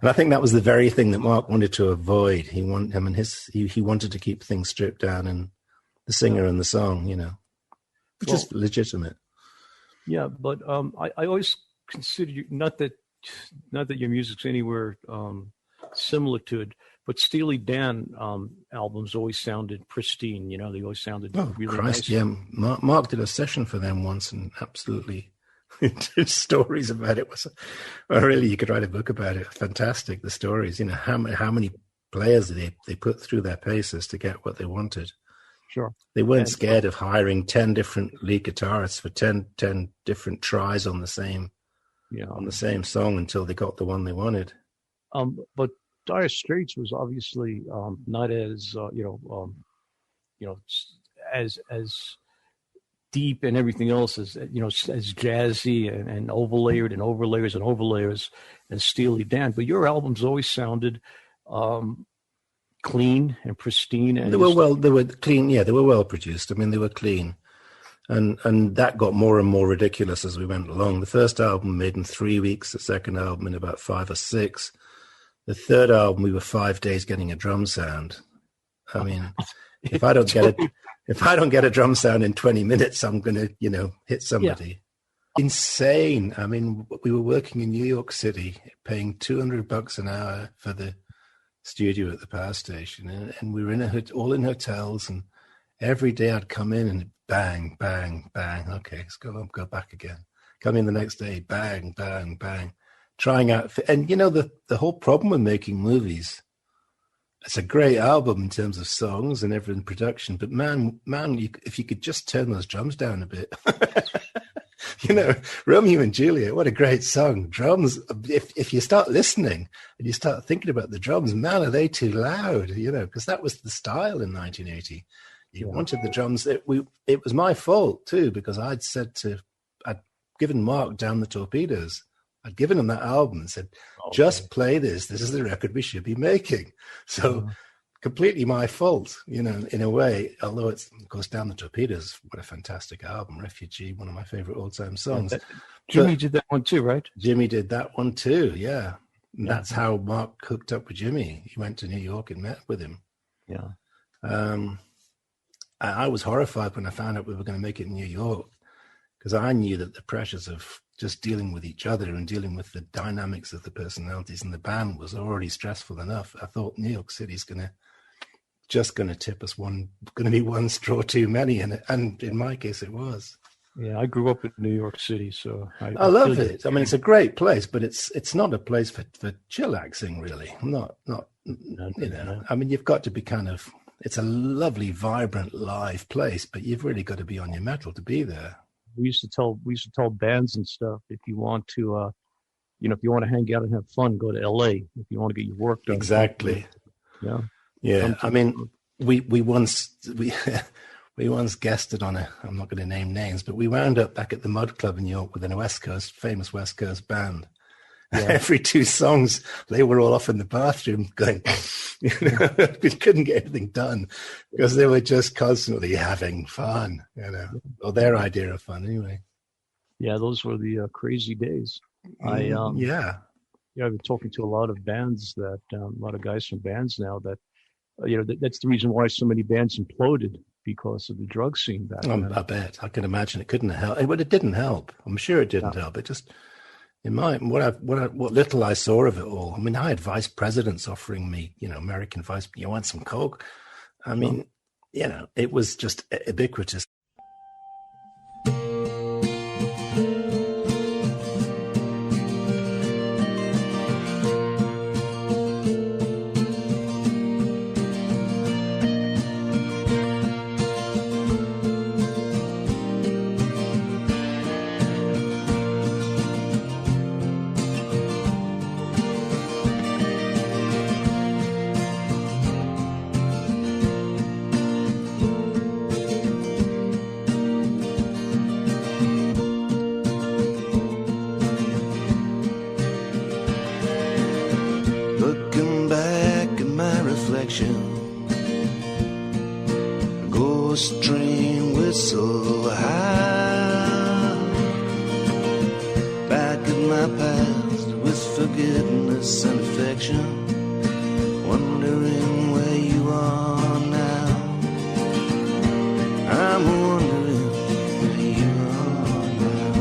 And I think that was the very thing that Mark wanted to avoid. He wanted to keep things stripped down and the singer and the song, which is legitimate. Yeah, but I always consider you, not that your music's anywhere similar to it, but Steely Dan albums always sounded pristine. They always sounded really nice. Yeah, Mark did a session for them once, and absolutely. Stories about it really, you could write a book about it. Fantastic, the stories. How many players they put through their paces to get what they wanted. Sure. They weren't scared of hiring 10 different lead guitarists for 10 different tries on the same song until they got the one they wanted. But Dire Straits was obviously not as as deep and everything else as as jazzy and overlayered and overlayers and overlayers as Steely Dan. But your albums always sounded clean and pristine, and they were clean. Yeah, they were well produced. I mean, they were clean, and that got more and more ridiculous as we went along. The first album made in 3 weeks. The second album in about 5 or 6. The third album, we were 5 days getting a drum sound. I mean, if I don't get a drum sound in 20 minutes, I'm going to, hit somebody. Yeah. Insane. I mean, we were working in New York City, paying $200 an hour for the studio at the power station. And we were all in hotels, and every day I'd come in and bang, bang, bang. Okay, let's go back again. Come in the next day, bang, bang, bang. Trying out. And, the whole problem with making movies, it's a great album in terms of songs and everything, production. But man, if you could just turn those drums down a bit, Romeo and Juliet, what a great song. Drums. If you start listening and you start thinking about the drums, man, are they too loud? Because that was the style in 1980. You wanted the drums. It was my fault too, because I'd given Mark Down the Torpedoes. I'd given him that album and said, just play this. This is the record we should be making. So completely my fault, in a way, although it's, of course, Down the Torpedoes, what a fantastic album. Refugee, one of my favorite all-time songs. Jimmy did that one too, right? Jimmy did that one too, yeah. And that's how Mark hooked up with Jimmy. He went to New York and met with him. Yeah. I was horrified when I found out we were going to make it in New York, because I knew that the pressures of just dealing with each other and dealing with the dynamics of the personalities in the band was already stressful enough. I thought New York City's going to tip us going to be one straw too many, and in my case it was. Yeah, I grew up in New York City, so I love it. I mean, it's a great place, but it's not a place for chillaxing, really. No. I mean, you've got to be it's a lovely, vibrant, live place, but you've really got to be on your mettle to be there. We used to tell bands and stuff, if you want to, if you want to hang out and have fun, go to LA. If you want to get your work done. Exactly. Yeah. Yeah. I mean, we once guested on I'm not going to name names, but we wound up back at the Mud Club in New York with a famous West Coast band. Yeah. Every 2 songs, they were all off in the bathroom going, we couldn't get anything done because they were just constantly having fun, or their idea of fun anyway. Yeah, those were the crazy days. I've been talking to a lot of bands a lot of guys from bands now that, that's the reason why so many bands imploded, because of the drug scene back then. I bet. I can imagine it couldn't help. But it didn't help. I'm sure it didn't help. It just... In what little I saw of it all, I mean, I had vice presidents offering me, American vice, you want some Coke? I mean, it was just ubiquitous. Ghost train whistle high, back of my past with forgiveness and affection, wondering where you are now. I'm wondering where you are now.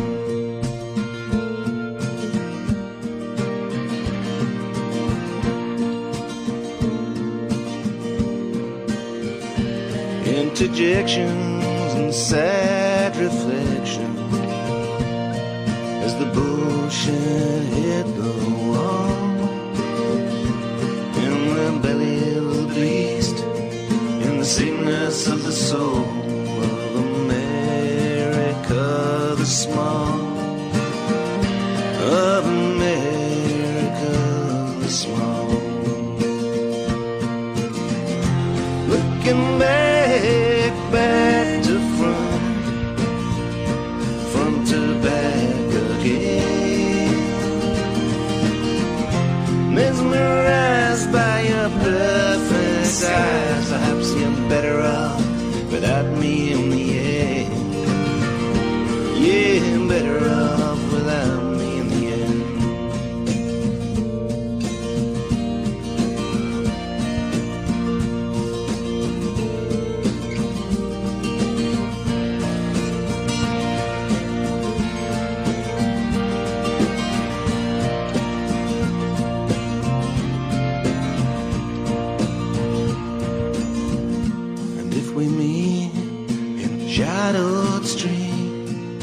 Interjections and sad reflection as the bullshit hit the wall. In the belly of the beast, in the sickness of the soul of America the small, of America the small. Looking back to front to back again. Mesmerized by your perfect eyes, perhaps you're better off without me in the end. Yeah, better off without me in the end. Shadowed street,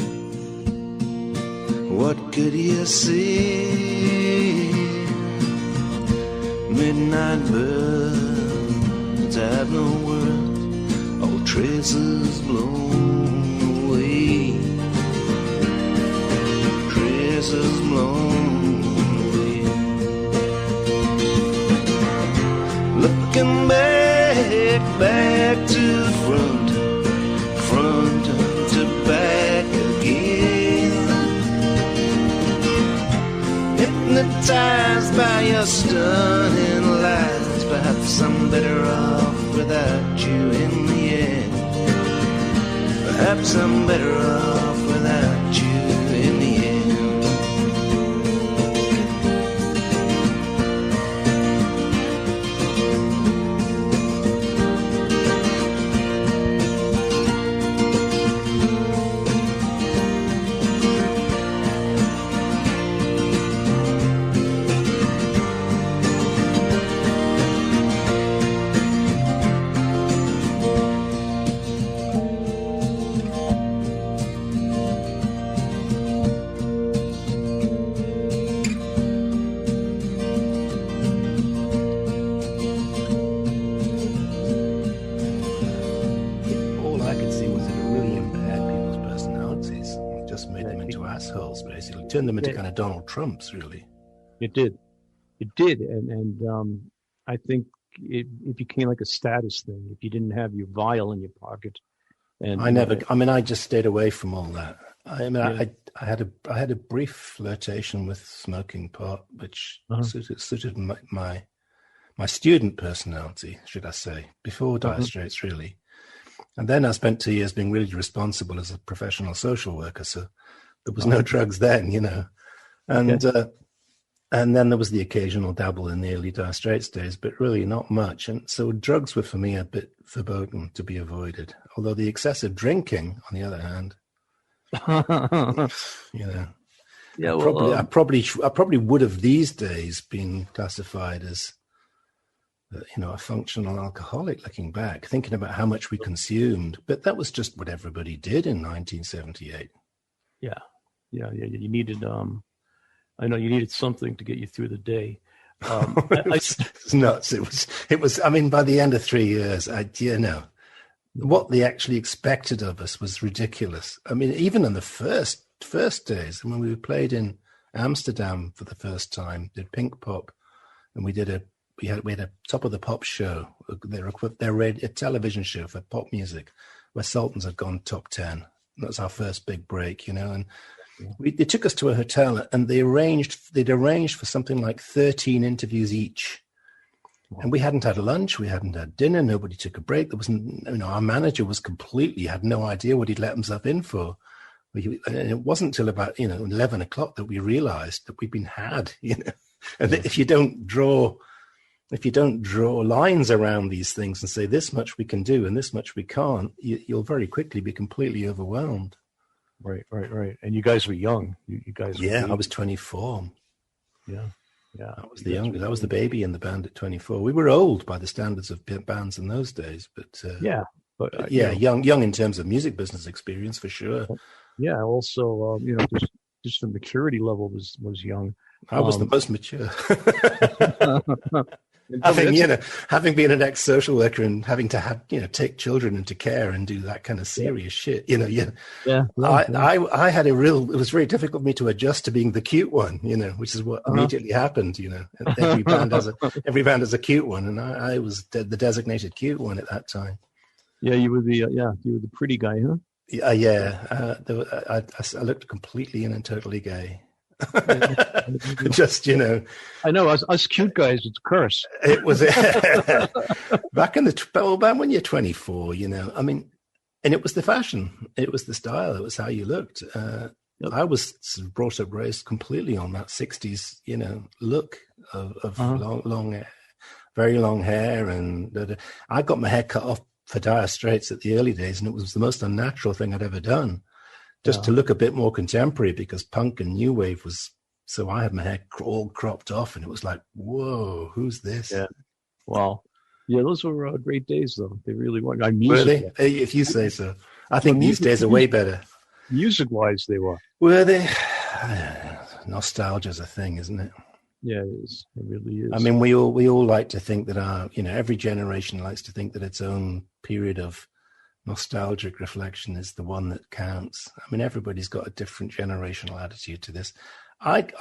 what could you see? Midnight birds have no words, all traces blown away. Traces blown away. Looking back to front to back again. Hypnotized by your stunning lies, perhaps I'm better off without you in the end. Perhaps I'm better off without you in the end. Turned them into kind of Donald Trumps, really. It did, and I think it became like a status thing. If you didn't have your vial in your pocket, and I just stayed away from all that. I had a brief flirtation with smoking pot, which suited my student personality, should I say, before Dire Straits, really. And then I spent 2 years being really responsible as a professional social worker, so there was no drugs then, and then there was the occasional dabble in the early Dire Straits days, but really not much. And so drugs were for me a bit verboten, to be avoided. Although the excessive drinking, on the other hand, Yeah, well, I probably would have these days been classified as, a functional alcoholic. Looking back, thinking about how much we consumed, but that was just what everybody did in 1978. Yeah. You needed. I know you needed something to get you through the day. It was nuts. It was. I mean, by the end of 3 years, what they actually expected of us was ridiculous. I mean, even in the first days, when we played in Amsterdam for the first time, did Pink Pop, and we had a Top of the Pop show, a television show for pop music, where Sultans had gone top 10. That was our first big break, and they took us to a hotel, and they'd arranged for something like 13 interviews each. Wow. And we hadn't had lunch, we hadn't had dinner, nobody took a break. There wasn't, our manager had no idea what he'd let himself in for. And it wasn't until about 11 o'clock that we realized that we'd been had. And that if you don't draw lines around these things and say this much we can do and this much we can't, you'll very quickly be completely overwhelmed. Right. And you guys were young. You guys. Yeah, I was 24. Yeah. I was the youngest. I was the baby in the band at 24. We were old by the standards of bands in those days, but young in terms of music business experience for sure. Yeah. Also, just the maturity level was young. I was the most mature. Having been an ex-social worker and having to have, take children into care and do that kind of serious shit, I had it was very difficult for me to adjust to being the cute one, which is what immediately happened, every band has a cute one. And I was the designated cute one at that time. Yeah. You were the pretty guy, huh? Yeah. I looked completely and totally gay. Just I know us cute guys, it's a curse. It was back in back when you're 24, I mean, and it was the fashion, it was the style, it was how you looked. I was brought up raised completely on that 60s look of long hair, very long hair, and I got my hair cut off for Dire Straits at the early days, and it was the most unnatural thing I'd ever done. Just to look a bit more contemporary, because punk and new wave was, so I had my hair all cropped off, and it was like, whoa, who's this? Yeah. Wow. Yeah, those were great days, though. They really were. Were they? If you say so. I think these days are way better. Music-wise, they were. Were they? Nostalgia's a thing, isn't it? Yeah, it is. It really is. I mean, we all like to think that every generation likes to think that its own period of nostalgic reflection is the one that counts. I mean, everybody's got a different generational attitude to this. I've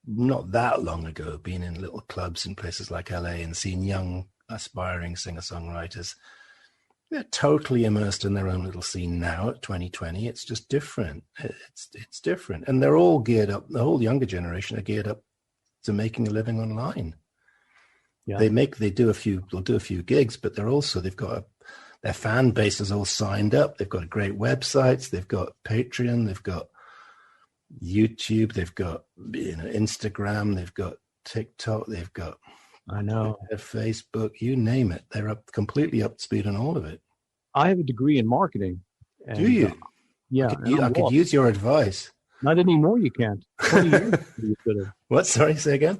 not that long ago been in little clubs in places like LA and seen young aspiring singer-songwriters. They're totally immersed in their own little scene now at 2020. It's just different. It's different. And they're all geared up. The whole younger generation are geared up to making a living online. Yeah. They'll do a few gigs, but they've got their fan base is all signed up. They've got great websites. They've got Patreon. They've got YouTube. They've got Instagram. They've got TikTok. They've got Facebook. You name it. They're completely up to speed on all of it. I have a degree in marketing. And, do you? Yeah. I could use your advice. Not anymore. You can't. 20 years ago you could have. What? Sorry. Say again.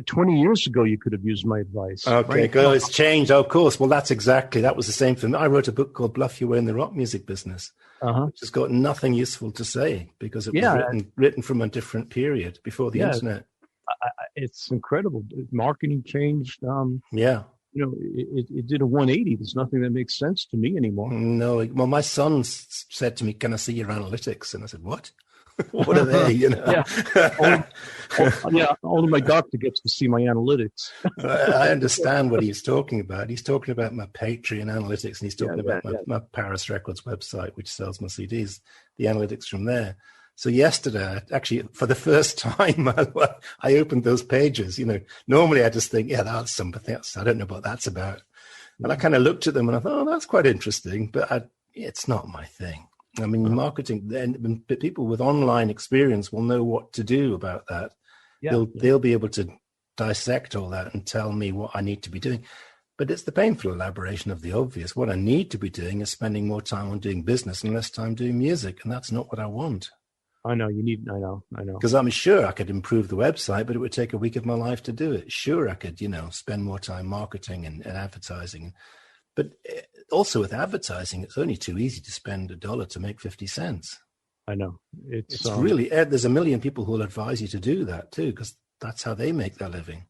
20 years ago, you could have used my advice. Okay, right? Good. It's changed, of course. Well, that was the same thing. I wrote a book called Bluff Your Way in the Rock Music Business, which has got nothing useful to say because it was written from a different period before the internet. It's incredible. Marketing changed. It did a 180. There's nothing that makes sense to me anymore. No. Well, my son said to me, "Can I see your analytics?" And I said, "What?" What are they? Only my doctor gets to see my analytics. I understand what he's talking about. He's talking about my Patreon analytics, and he's talking about my Paris Records website, which sells my CDs, the analytics from there. So yesterday, actually, for the first time, I opened those pages. Normally I just think, that's something else. I don't know what that's about. And I kind of looked at them and I thought, that's quite interesting, but it's not my thing. I mean, marketing, people with online experience will know what to do about that. They'll be able to dissect all that and tell me what I need to be doing. But it's the painful elaboration of the obvious. What I need to be doing is spending more time on doing business and less time doing music. And that's not what I want. I know you need. I know. Because I'm sure I could improve the website, but it would take a week of my life to do it. Sure, I could, spend more time marketing and advertising. But also with advertising, it's only too easy to spend $1 to make 50 cents. I know. It's really, there's a million people who will advise you to do that too, because that's how they make their living.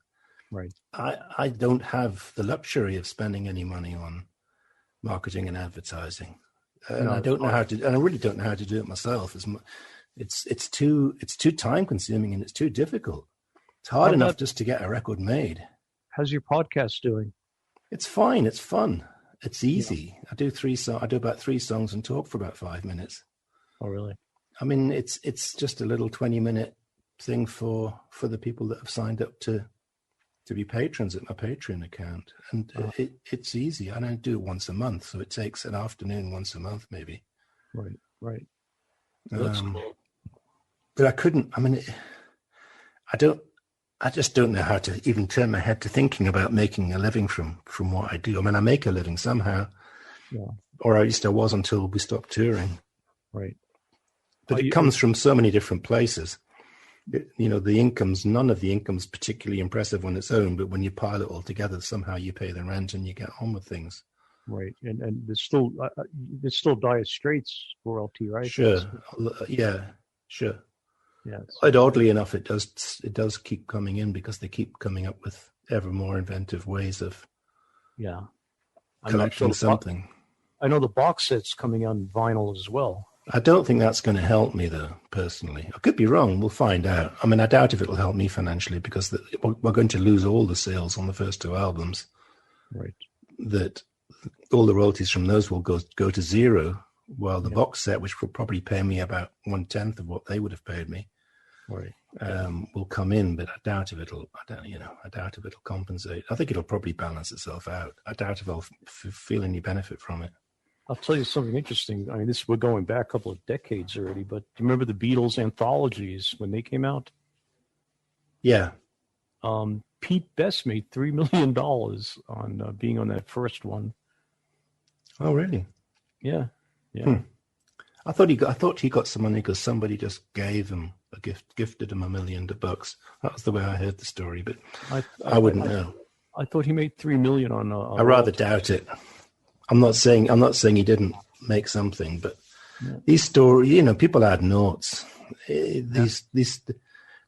Right. I don't have the luxury of spending any money on marketing and advertising. And I don't know how to, and I really don't know how to do it myself. It's too time consuming and it's too difficult. It's hard enough just to get a record made. How's your podcast doing? It's fine. It's fun. It's easy. Yeah. I do about 3 songs and talk for about 5 minutes. Oh, really? I mean, it's just a little 20-minute thing for the people that have signed up to be patrons at my Patreon account. And it's easy. I don't do it once a month, so it takes an afternoon once a month, maybe. Right. That's cool. But I couldn't, I just don't know how to even turn my head to thinking about making a living from what I do. I mean, I make a living somehow, or at least I was until we stopped touring. Right. But it comes from so many different places. None of the income's particularly impressive on its own, but when you pile it all together, somehow you pay the rent and you get on with things. Right. And there's still Dire Straits royalty, right? Sure. Yeah, sure. Yeah. Oddly enough, it does keep coming in because they keep coming up with ever more inventive ways of collecting something. I know the box set's coming on vinyl as well. I don't think that's going to help me, though, personally. I could be wrong. We'll find out. I mean, I doubt if it'll help me financially because we're going to lose all the sales on the first 2 albums. Right. That all the royalties from those will go to zero, while the box set, which will probably pay me about 1/10 of what they would have paid me, right, will come in. But I doubt if it'll compensate. I think it'll probably balance itself out. I doubt if I'll feel any benefit from it. I'll tell you something interesting. I mean, we're going back a couple of decades already, but do you remember the Beatles anthologies when they came out? Yeah. Pete Best made $3 million on being on that first one. Oh, really? Yeah. I thought he got some money because somebody just gave him gifted him $1 million. That was the way I heard the story, but I wouldn't know. I thought he made $3 million on. I rather doubt it. I'm not saying he didn't make something, but these stories, people add notes. The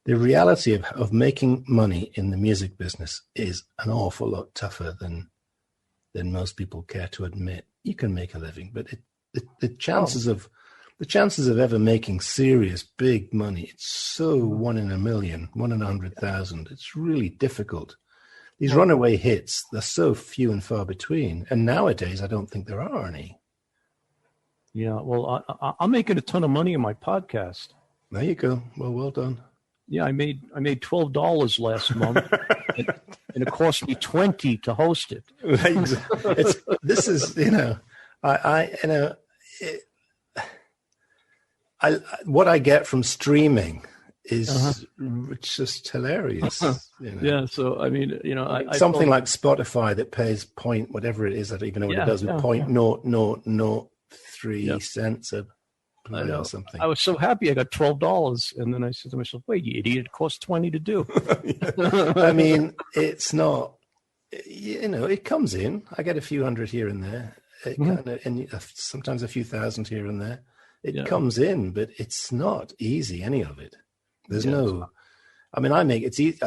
reality of making money in the music business is an awful lot tougher than most people care to admit. You can make a living, but the chances of ever making serious big money, it's so 1 in a million, 1 in 100,000. It's really difficult. These runaway hits, they're so few and far between. And nowadays, I don't think there are any. Yeah, well, I'm making a ton of money in my podcast. There you go. Well done. Yeah, I made $12 last month, and it cost me $20 to host it. What I get from streaming is it's just hilarious. Yeah, so I mean, something like Spotify that pays point whatever it is, I don't even know what it does with 0.0003 cents a play or something. I was so happy I got $12, and then I said to myself, "Wait, you idiot! It costs $20 to do." I mean, it's not. It comes in. I get a few hundred here and there, and sometimes a few thousand here and there. It comes in, but it's not easy, any of it. There's a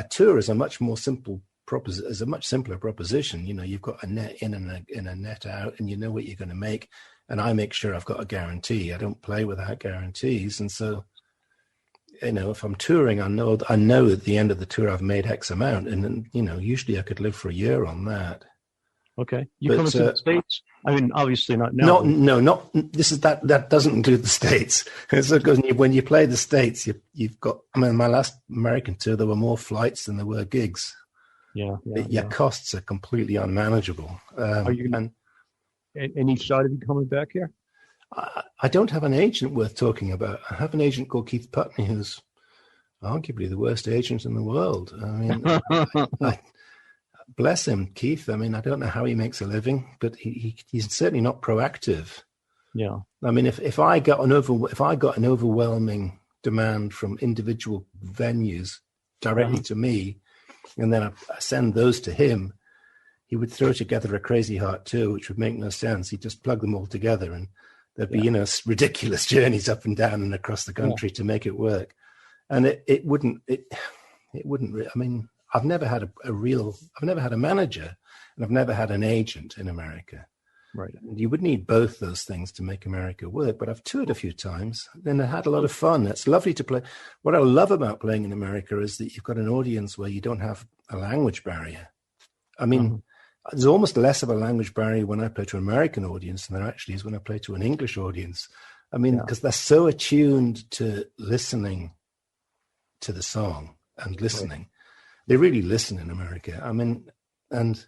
tour is a much more simple is a much simpler proposition. You've got a net in and a net out, and you know what you're going to make. And I make sure I've got a guarantee. I don't play without guarantees. And so, if I'm touring, I know at the end of the tour I've made X amount, and then, usually I could live for a year on that. Okay, you come to the States? I mean, obviously not now. Not this is that doesn't include the States. So because when you play the States, you've got. I mean, my last American tour, there were more flights than there were gigs. Your costs are completely unmanageable. Are you any shot of you coming back here? I don't have an agent worth talking about. I have an agent called Keith Putney, who's arguably the worst agent in the world. I mean. Bless him, Keith. I mean, I don't know how he makes a living, but he's certainly not proactive. Yeah. I mean, if I got an overwhelming demand from individual venues directly to me, and then I send those to him, he would throw together a Crazy Heart tour, which would make no sense. He'd just plug them all together, and there'd be, ridiculous journeys up and down and across the country to make it work. And it wouldn't, I mean, I've never had I've never had a manager, and I've never had an agent in America. Right. And you would need both those things to make America work. But I've toured a few times, and I had a lot of fun. It's lovely to play. What I love about playing in America is that you've got an audience where you don't have a language barrier. I mean, there's almost less of a language barrier when I play to an American audience than there actually is when I play to an English audience. I mean, because they're so attuned to listening to the song and listening. Right. They really listen in America. I mean, and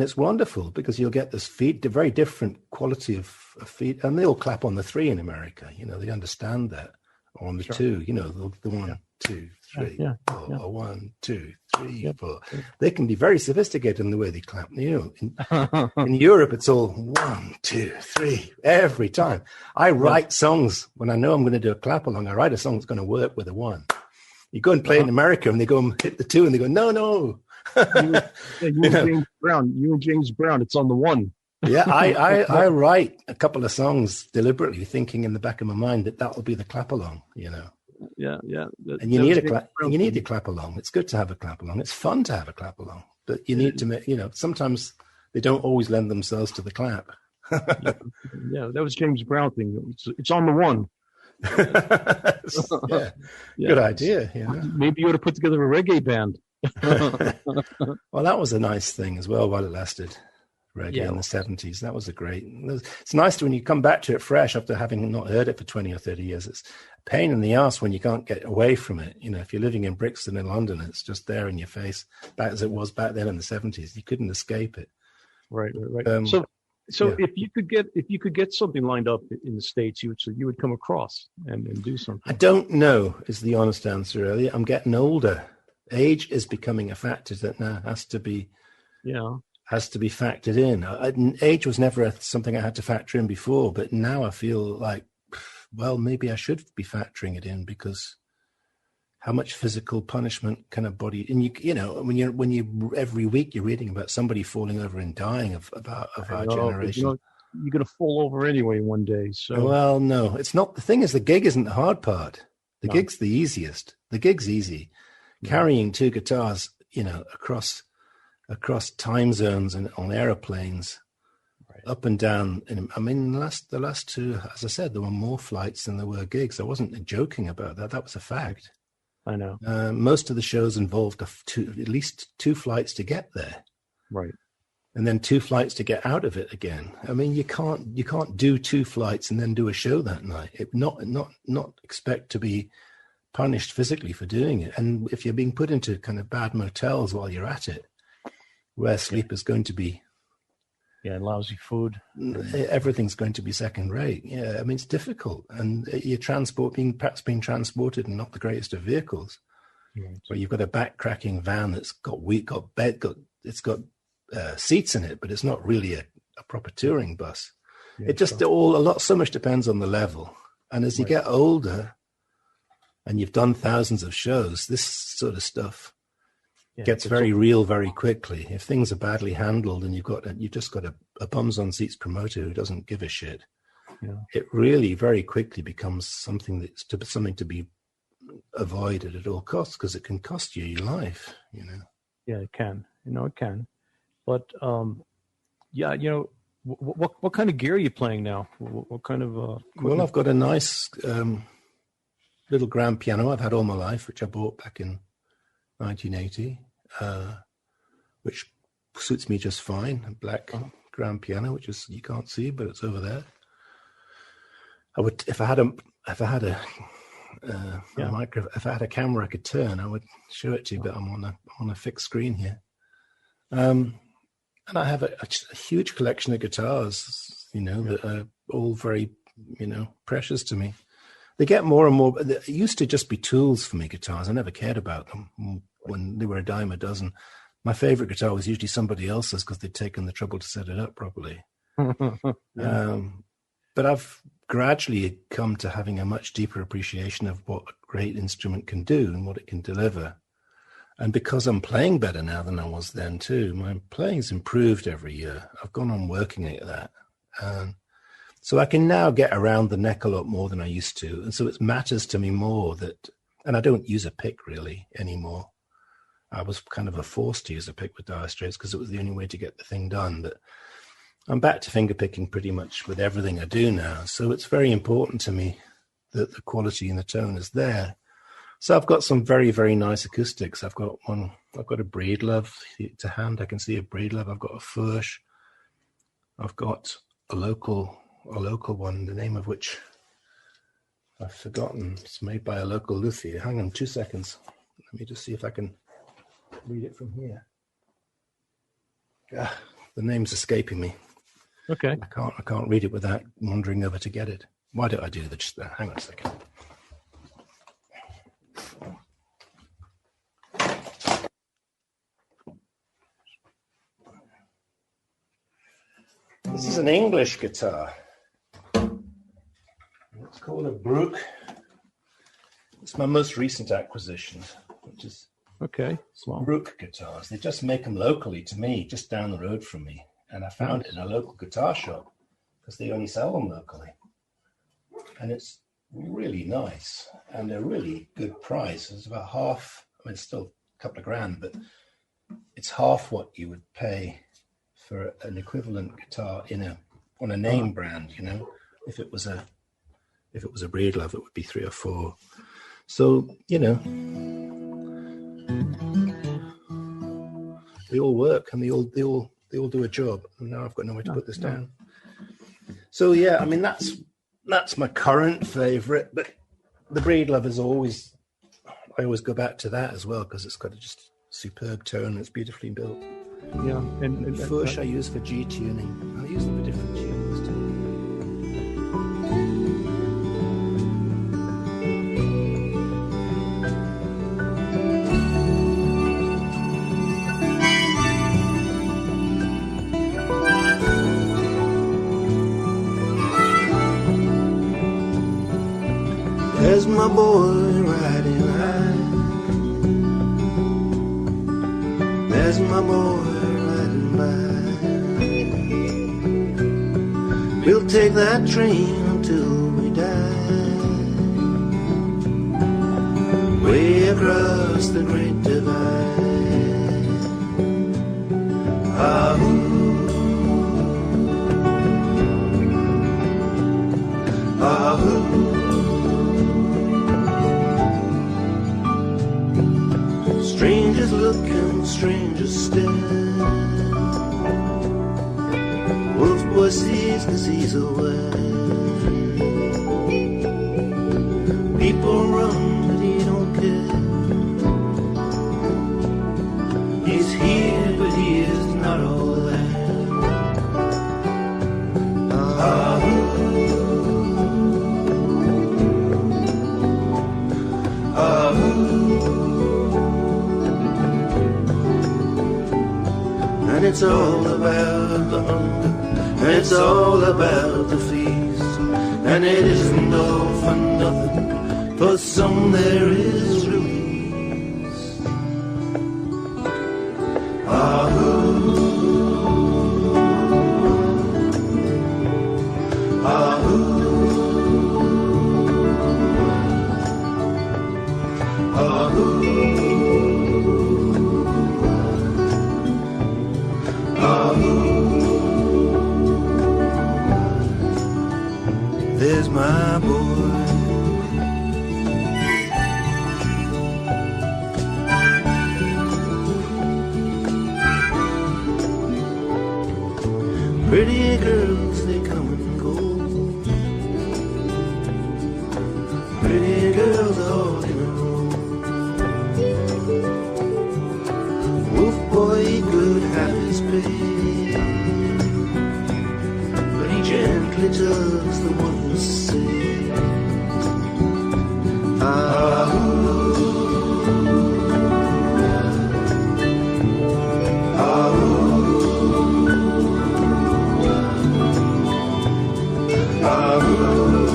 it's wonderful because you'll get this the very different quality of feed, and they all clap on the 3 in America. They understand that, or on the 2. The 1, 2, 3, 4, or 1, 2, 3, 4. They can be very sophisticated in the way they clap. In Europe, it's all 1, 2, 3 every time. I write songs when I know I'm going to do a clap along. I write a song that's going to work with a 1. You go and play in America, and they go and hit the 2, and they go, no. You and James Brown, it's on the 1. Yeah, I write a couple of songs deliberately, thinking in the back of my mind that will be the clap along. Yeah. And you need a clap along. It's good to have a clap along. It's fun to have a clap along, but you need to make. Sometimes they don't always lend themselves to the clap. Yeah, that was James Brown thing. It's on the 1. Good idea. Yeah. Maybe you ought to put together a reggae band. Well, that was a nice thing as well while it lasted. Reggae in the 70s. That was it's nice when you come back to it fresh after having not heard it for 20 or 30 years. It's a pain in the ass when you can't get away from it. If you're living in Brixton in London, it's just there in your face, back as it was back then in the 70s. You couldn't escape it. Right. So if you could get something lined up in the States, you would come across and do something. I don't know is the honest answer, Elliot. I'm getting older. Age is becoming a factor that now has to be factored in. Age was never something I had to factor in before, but now I feel like, well, maybe I should be factoring it in, because how much physical punishment can a body? And when you every week you're reading about somebody falling over and dying of our generation. You're going to fall over anyway one day. So well, no, it's not. The thing is, the gig isn't the hard part. The gig's the easiest. The gig's easy. Carrying 2 guitars, across time zones and on aeroplanes, up and down. And I mean, the last 2, as I said, there were more flights than there were gigs. I wasn't joking about that. That was a fact. I know. Most of the shows involved at least 2 flights to get there. Right. And then 2 flights to get out of it again. I mean, you can't do 2 flights and then do a show that night. Not expect to be punished physically for doing it. And if you're being put into kind of bad motels while you're at it, where sleep is going to be, and lousy food, everything's going to be second rate. Yeah, I mean, it's difficult, and you're perhaps being transported in not the greatest of vehicles. Right. But you've got a back-cracking van that's got seats in it, but it's not really a proper touring bus. It just so much depends on the level. And as you get older, and you've done thousands of shows, this sort of stuff gets very real very quickly. If things are badly handled and you've just got a bums on seats promoter who doesn't give a shit, it really very quickly becomes something to be avoided at all costs, because it can cost you your life. Yeah, it can. It can. But what kind of gear are you playing now? What kind of? Well, I've got a nice little grand piano I've had all my life, which I bought back in 1980, which suits me just fine. A black grand piano, which is, you can't see, but it's over there. I would, if I had a camera I could turn, I would show it to you, but I'm on a fixed screen here. And I have a huge collection of guitars, that are all very, precious to me. They get more and more. It used to just be tools for me, guitars. I never cared about them when they were a dime a dozen. My favorite guitar was usually somebody else's because they'd taken the trouble to set it up properly. But I've gradually come to having a much deeper appreciation of what a great instrument can do and what it can deliver. And because I'm playing better now than I was then too, my playing's improved every year. I've gone on working at that. So I can now get around the neck a lot more than I used to. And so it matters to me more that, and I don't use a pick really anymore. I was kind of forced to use a pick with Dire Straits because it was the only way to get the thing done. But I'm back to fingerpicking pretty much with everything I do now. So it's very important to me that the quality and the tone is there. So I've got some very, very nice acoustics. I've got a Breedlove to hand. I can see a Breedlove. I've got a Furch. I've got a local one, the name of which I've forgotten. It's made by a local luthier. Hang on 2 seconds. Let me just see if I can read it from here. The name's escaping me. Okay. I can't read it without wandering over to get it. Why don't I do that? Just hang on a second. This is an English guitar. It's called a Brook. It's my most recent acquisition, which is Brook guitars. They just make them locally to me, just down the road from me. And I found it in a local guitar shop because they only sell them locally. And it's really nice and a really good price. It's about half, I mean, it's still a couple of grand, but it's half what you would pay for an equivalent guitar on a name brand, you know. If it was a Breedlove, it would be 3 or 4. So, you know, they all work and they all do a job. And now I've got nowhere to put this down. So yeah, I mean that's my current favorite, but the Breedlove is always, I always go back to that as well because it's got a just superb tone. It's beautifully built. Yeah, and Furch I use for G tuning. I use them for different tunes too. There's my boy riding high. There's my boy riding by. We'll take that train until we die, way across the great divide. Ah-hoo, ah-hoo. Strangers looking, strangers stare. Wolf boy sees 'cause he's aware. People run, but he don't care. He's here, but he is not all there. Ah-hoo, ah-hoo. And it's all about the hunger, and it's all about the feast, and it isn't all for nothing, for some there is release. Ah-hoo, ah-hoo, ah-hoo. There's my boy. Pretty girls, they come and go. Pretty girls all in a row. Wolf boy, he could have his pay, but he gently tugs the one who says, ah-hoo, ah-hoo, ah-hoo.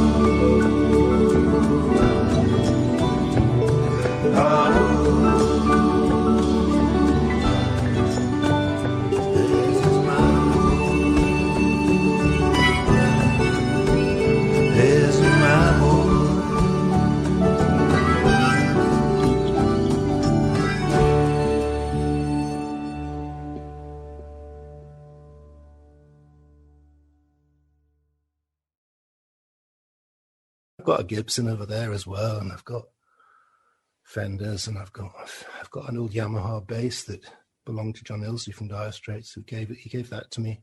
got a Gibson over there as well, and I've got Fenders, and I've got an old Yamaha bass that belonged to John Illsley from Dire Straits, he gave that to me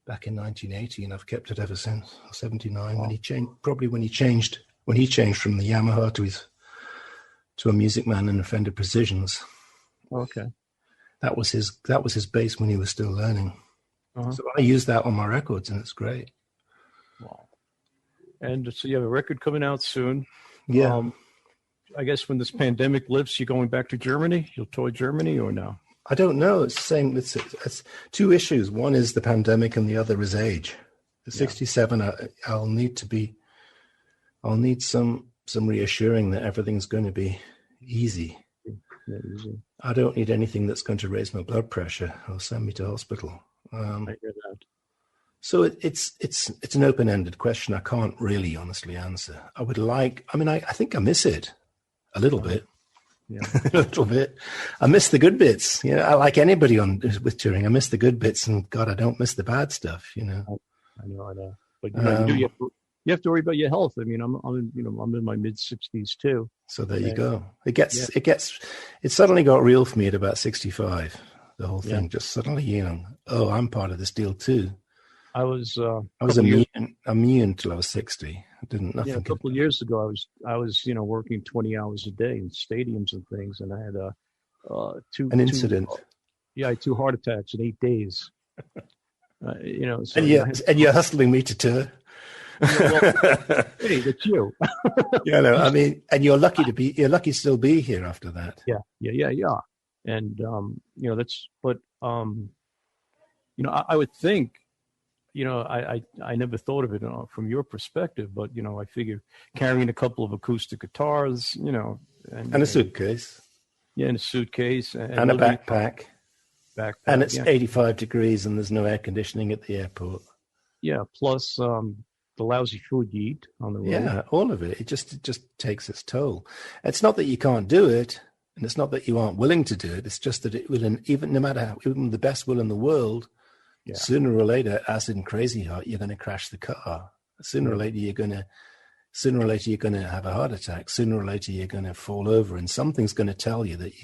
back in 1980, and I've kept it ever since. 79 when he changed from the Yamaha to a Music Man and a Fender Precisions. Okay. That was his bass when he was still learning. Uh-huh. So I use that on my records, and it's great. Wow. And so you have a record coming out soon. Yeah. I guess when this pandemic lifts, you're going back to Germany? You'll tour Germany or no? I don't know. It's the same. It's two issues. One is the pandemic, and the other is age. At 67, I'll need some reassuring that everything's going to be easy. Yeah, easy. I don't need anything that's going to raise my blood pressure or send me to hospital. I hear that. So it's an open-ended question. I can't really honestly answer. I think I miss it a little bit. Yeah. A little bit. I miss the good bits. I like anybody with touring. I miss the good bits, and God, I don't miss the bad stuff. I know. But you have to worry about your health. I mean, I'm in my mid-60s too. So there you go. It suddenly got real for me at about 65. The whole thing just suddenly, I'm part of this deal too. I was immune till I was 60. A couple of years ago, I was working 20 hours a day in stadiums and things, and I had an incident. I had 2 heart attacks in 8 days. So and you're hustling me to tour. Hey, that's you. And you're lucky to still be here after that. Yeah. And I would think. I never thought of it from your perspective, but, I figure carrying a couple of acoustic guitars, and a suitcase. Yeah, and a suitcase. And a backpack. And it's 85 degrees and there's no air conditioning at the airport. Yeah, plus the lousy food you eat on the road. Yeah, all of it. It just takes its toll. It's not that you can't do it, and it's not that you aren't willing to do it. It's just that it will, even the best will in the world, sooner or later, as in Crazy Heart, you're going to crash the car. Sooner or later, you're going to have a heart attack. Sooner or later, you're going to fall over, and something's going to tell you that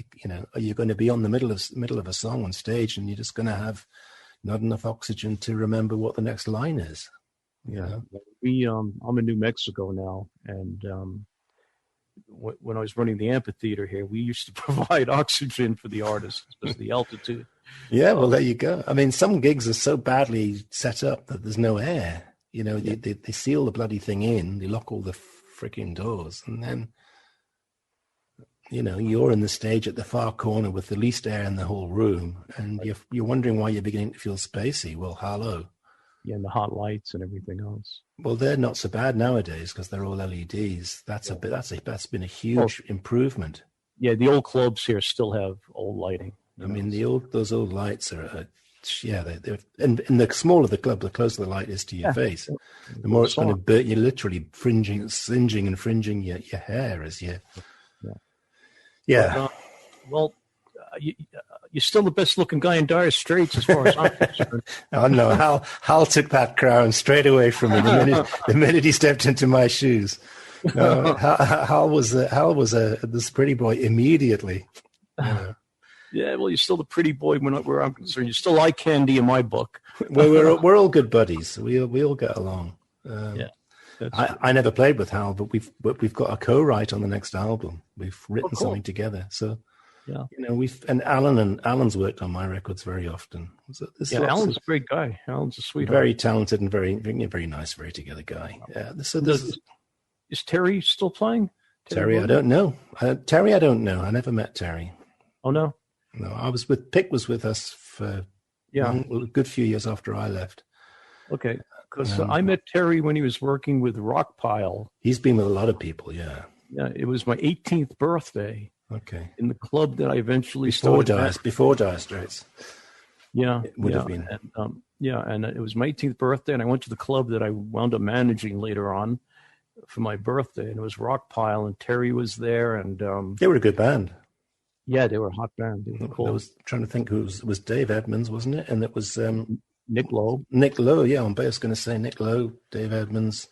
you're going to be on the middle of a song on stage, and you're just going to have not enough oxygen to remember what the next line is. Yeah, I'm in New Mexico now, and when I was running the amphitheater here, we used to provide oxygen for the artists because of the altitude. Yeah, well, there you go. I mean, some gigs are so badly set up that there's no air. They seal the bloody thing in, they lock all the freaking doors, and then, you're in the stage at the far corner with the least air in the whole room, and you're wondering why you're beginning to feel spacey. Well, hello. Yeah, and the hot lights and everything else. Well, they're not so bad nowadays because they're all LEDs. That's been a huge improvement. Yeah, the old clubs here still have old lighting. I mean, those old lights are, they're and the smaller the club, the closer the light is to your face. The more it's going to burn. You're literally singeing and fringing your hair as you. Yeah. But, you're still the best looking guy in Dire Straits as far as I'm concerned. Oh no, Hal took that crown straight away from me the minute he stepped into my shoes. No, Hal was this pretty boy immediately. Yeah, well, you're still the pretty boy where I'm concerned. You're still eye candy in my book. Well, we're all good buddies. We all get along. I never played with Hal, but we've got a co-write on the next album. We've written something together. So Alan's worked on my records very often. So Alan's a great guy. Alan's a sweetheart. Very talented and very nice, very together guy. Yeah. So is Terry still playing? Terry, I don't know. Terry, I don't know. I never met Terry. Oh no. No, Pick was with us for a good few years after I left. Okay, because I met Terry when he was working with Rockpile. He's been with a lot of people, yeah. Yeah, it was my 18th birthday. Okay. In the club that I eventually before started. Dire Straits. Yeah. It would have been. And it was my 18th birthday, and I went to the club that I wound up managing later on for my birthday, and it was Rockpile, and Terry was there, and they were a good band. Yeah, they were a hot band. They were cool. I was trying to think who it was Dave Edmunds, wasn't it? And it was Nick Lowe. Nick Lowe, yeah, on bass. Going to say Nick Lowe, Dave Edmunds,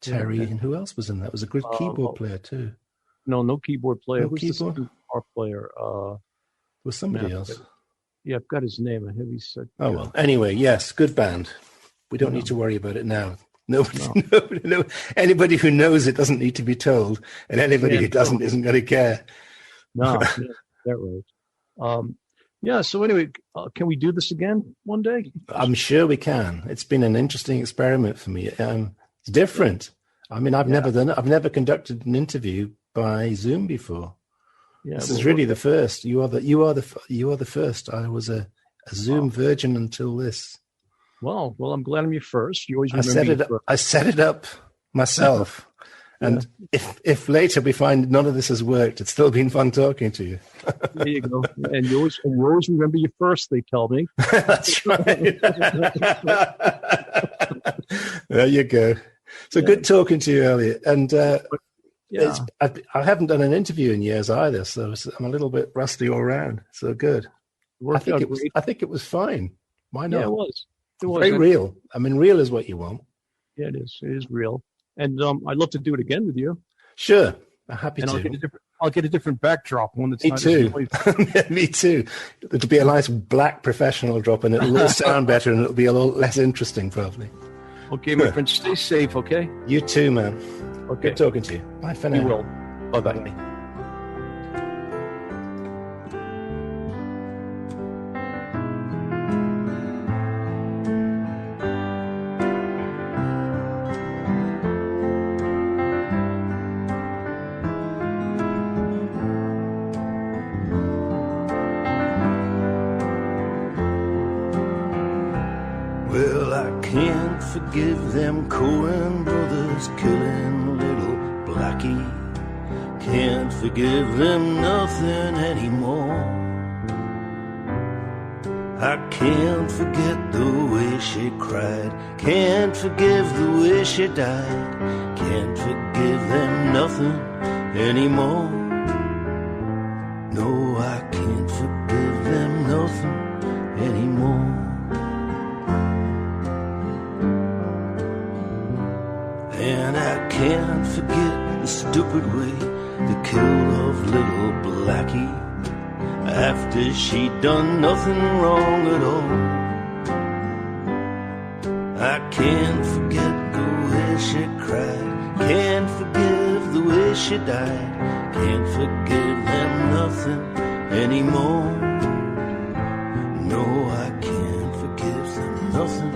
Terry, and who else was in that? It was a good keyboard player too. No keyboard player. No Who's keyboard? the second guitar player? Was somebody else? Yeah, I've got his name. I have his. Oh well. Anyway, yes, good band. We don't need to worry about it now. Nobody, anybody who knows it doesn't need to be told, and anybody who doesn't isn't going to care. No, that right. Yeah. So anyway, can we do this again one day? I'm sure we can. It's been an interesting experiment for me. It's different. I mean, I've never conducted an interview by Zoom before. Yeah, this is really the first. You are the first. I was a Zoom virgin until this. Well, I'm glad I'm your first. You always remember I set it up myself. And if later we find none of this has worked, it's still been fun talking to you. There you go. And you always remember your first, they tell me. That's right. There you go. So good talking to you, Elliot. And I haven't done an interview in years either, so I'm a little bit rusty all around. So good. I think it was fine. Why not? Yeah, it was. Very real. I mean, real is what you want. Yeah, it is. It is real. And I'd love to do it again with you. Sure. I'm happy to. I'll get a different backdrop. One that's Me too. Me too. It'll be a nice black professional drop, and it'll all sound better, and it'll be a lot less interesting, probably. Okay, my friend. Stay safe, okay? You too, man. Okay. Good talking to you. Bye for now. You will. Bye-bye. Well, I can't forgive them Coen brothers killing little Blackie. Can't forgive them nothing anymore. I can't forget the way she cried. Can't forgive the way she died. Can't forgive them nothing anymore. No, I can't forgive them nothing anymore. And I can't forget the stupid way they killed off little Blackie after she'd done nothing wrong at all. I can't forget the way she cried. Can't forgive the way she died. Can't forgive them nothing anymore. No, I can't forgive them nothing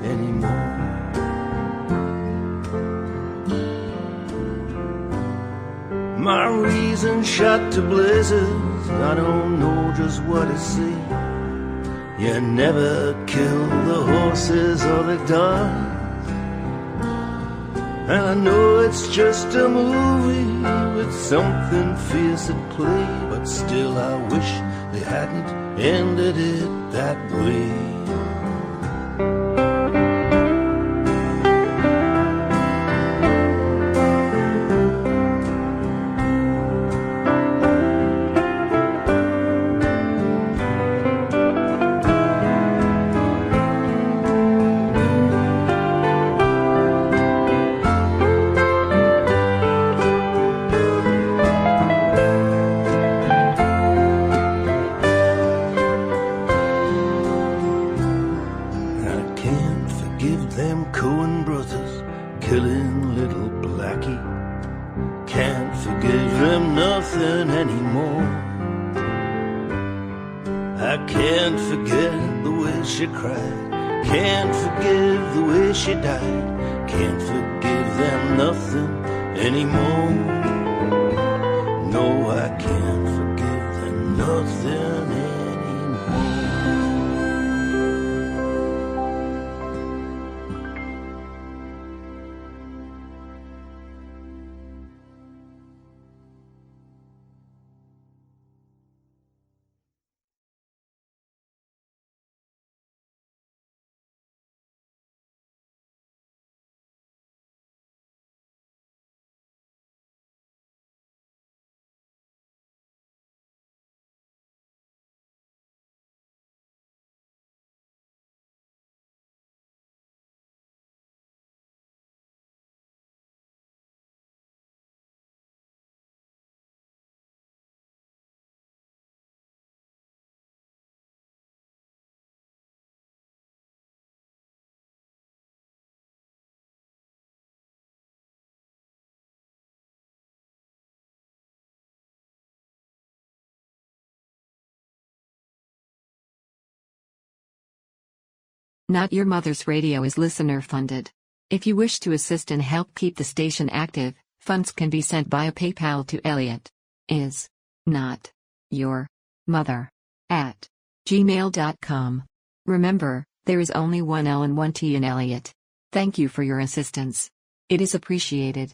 anymore. My reason shot to blazes, I don't know just what to say. You never kill the horses or the dogs, and I know it's just a movie with something fierce at play, but still I wish they hadn't ended it that way. Can't forgive them nothing anymore. No, I can't forgive them nothing Not Your Mother's Radio is listener funded. If you wish to assist and help keep the station active, funds can be sent via PayPal to Elliot. Is not your mother at gmail.com. Remember, there is only one L and one T in Elliot. Thank you for your assistance. It is appreciated.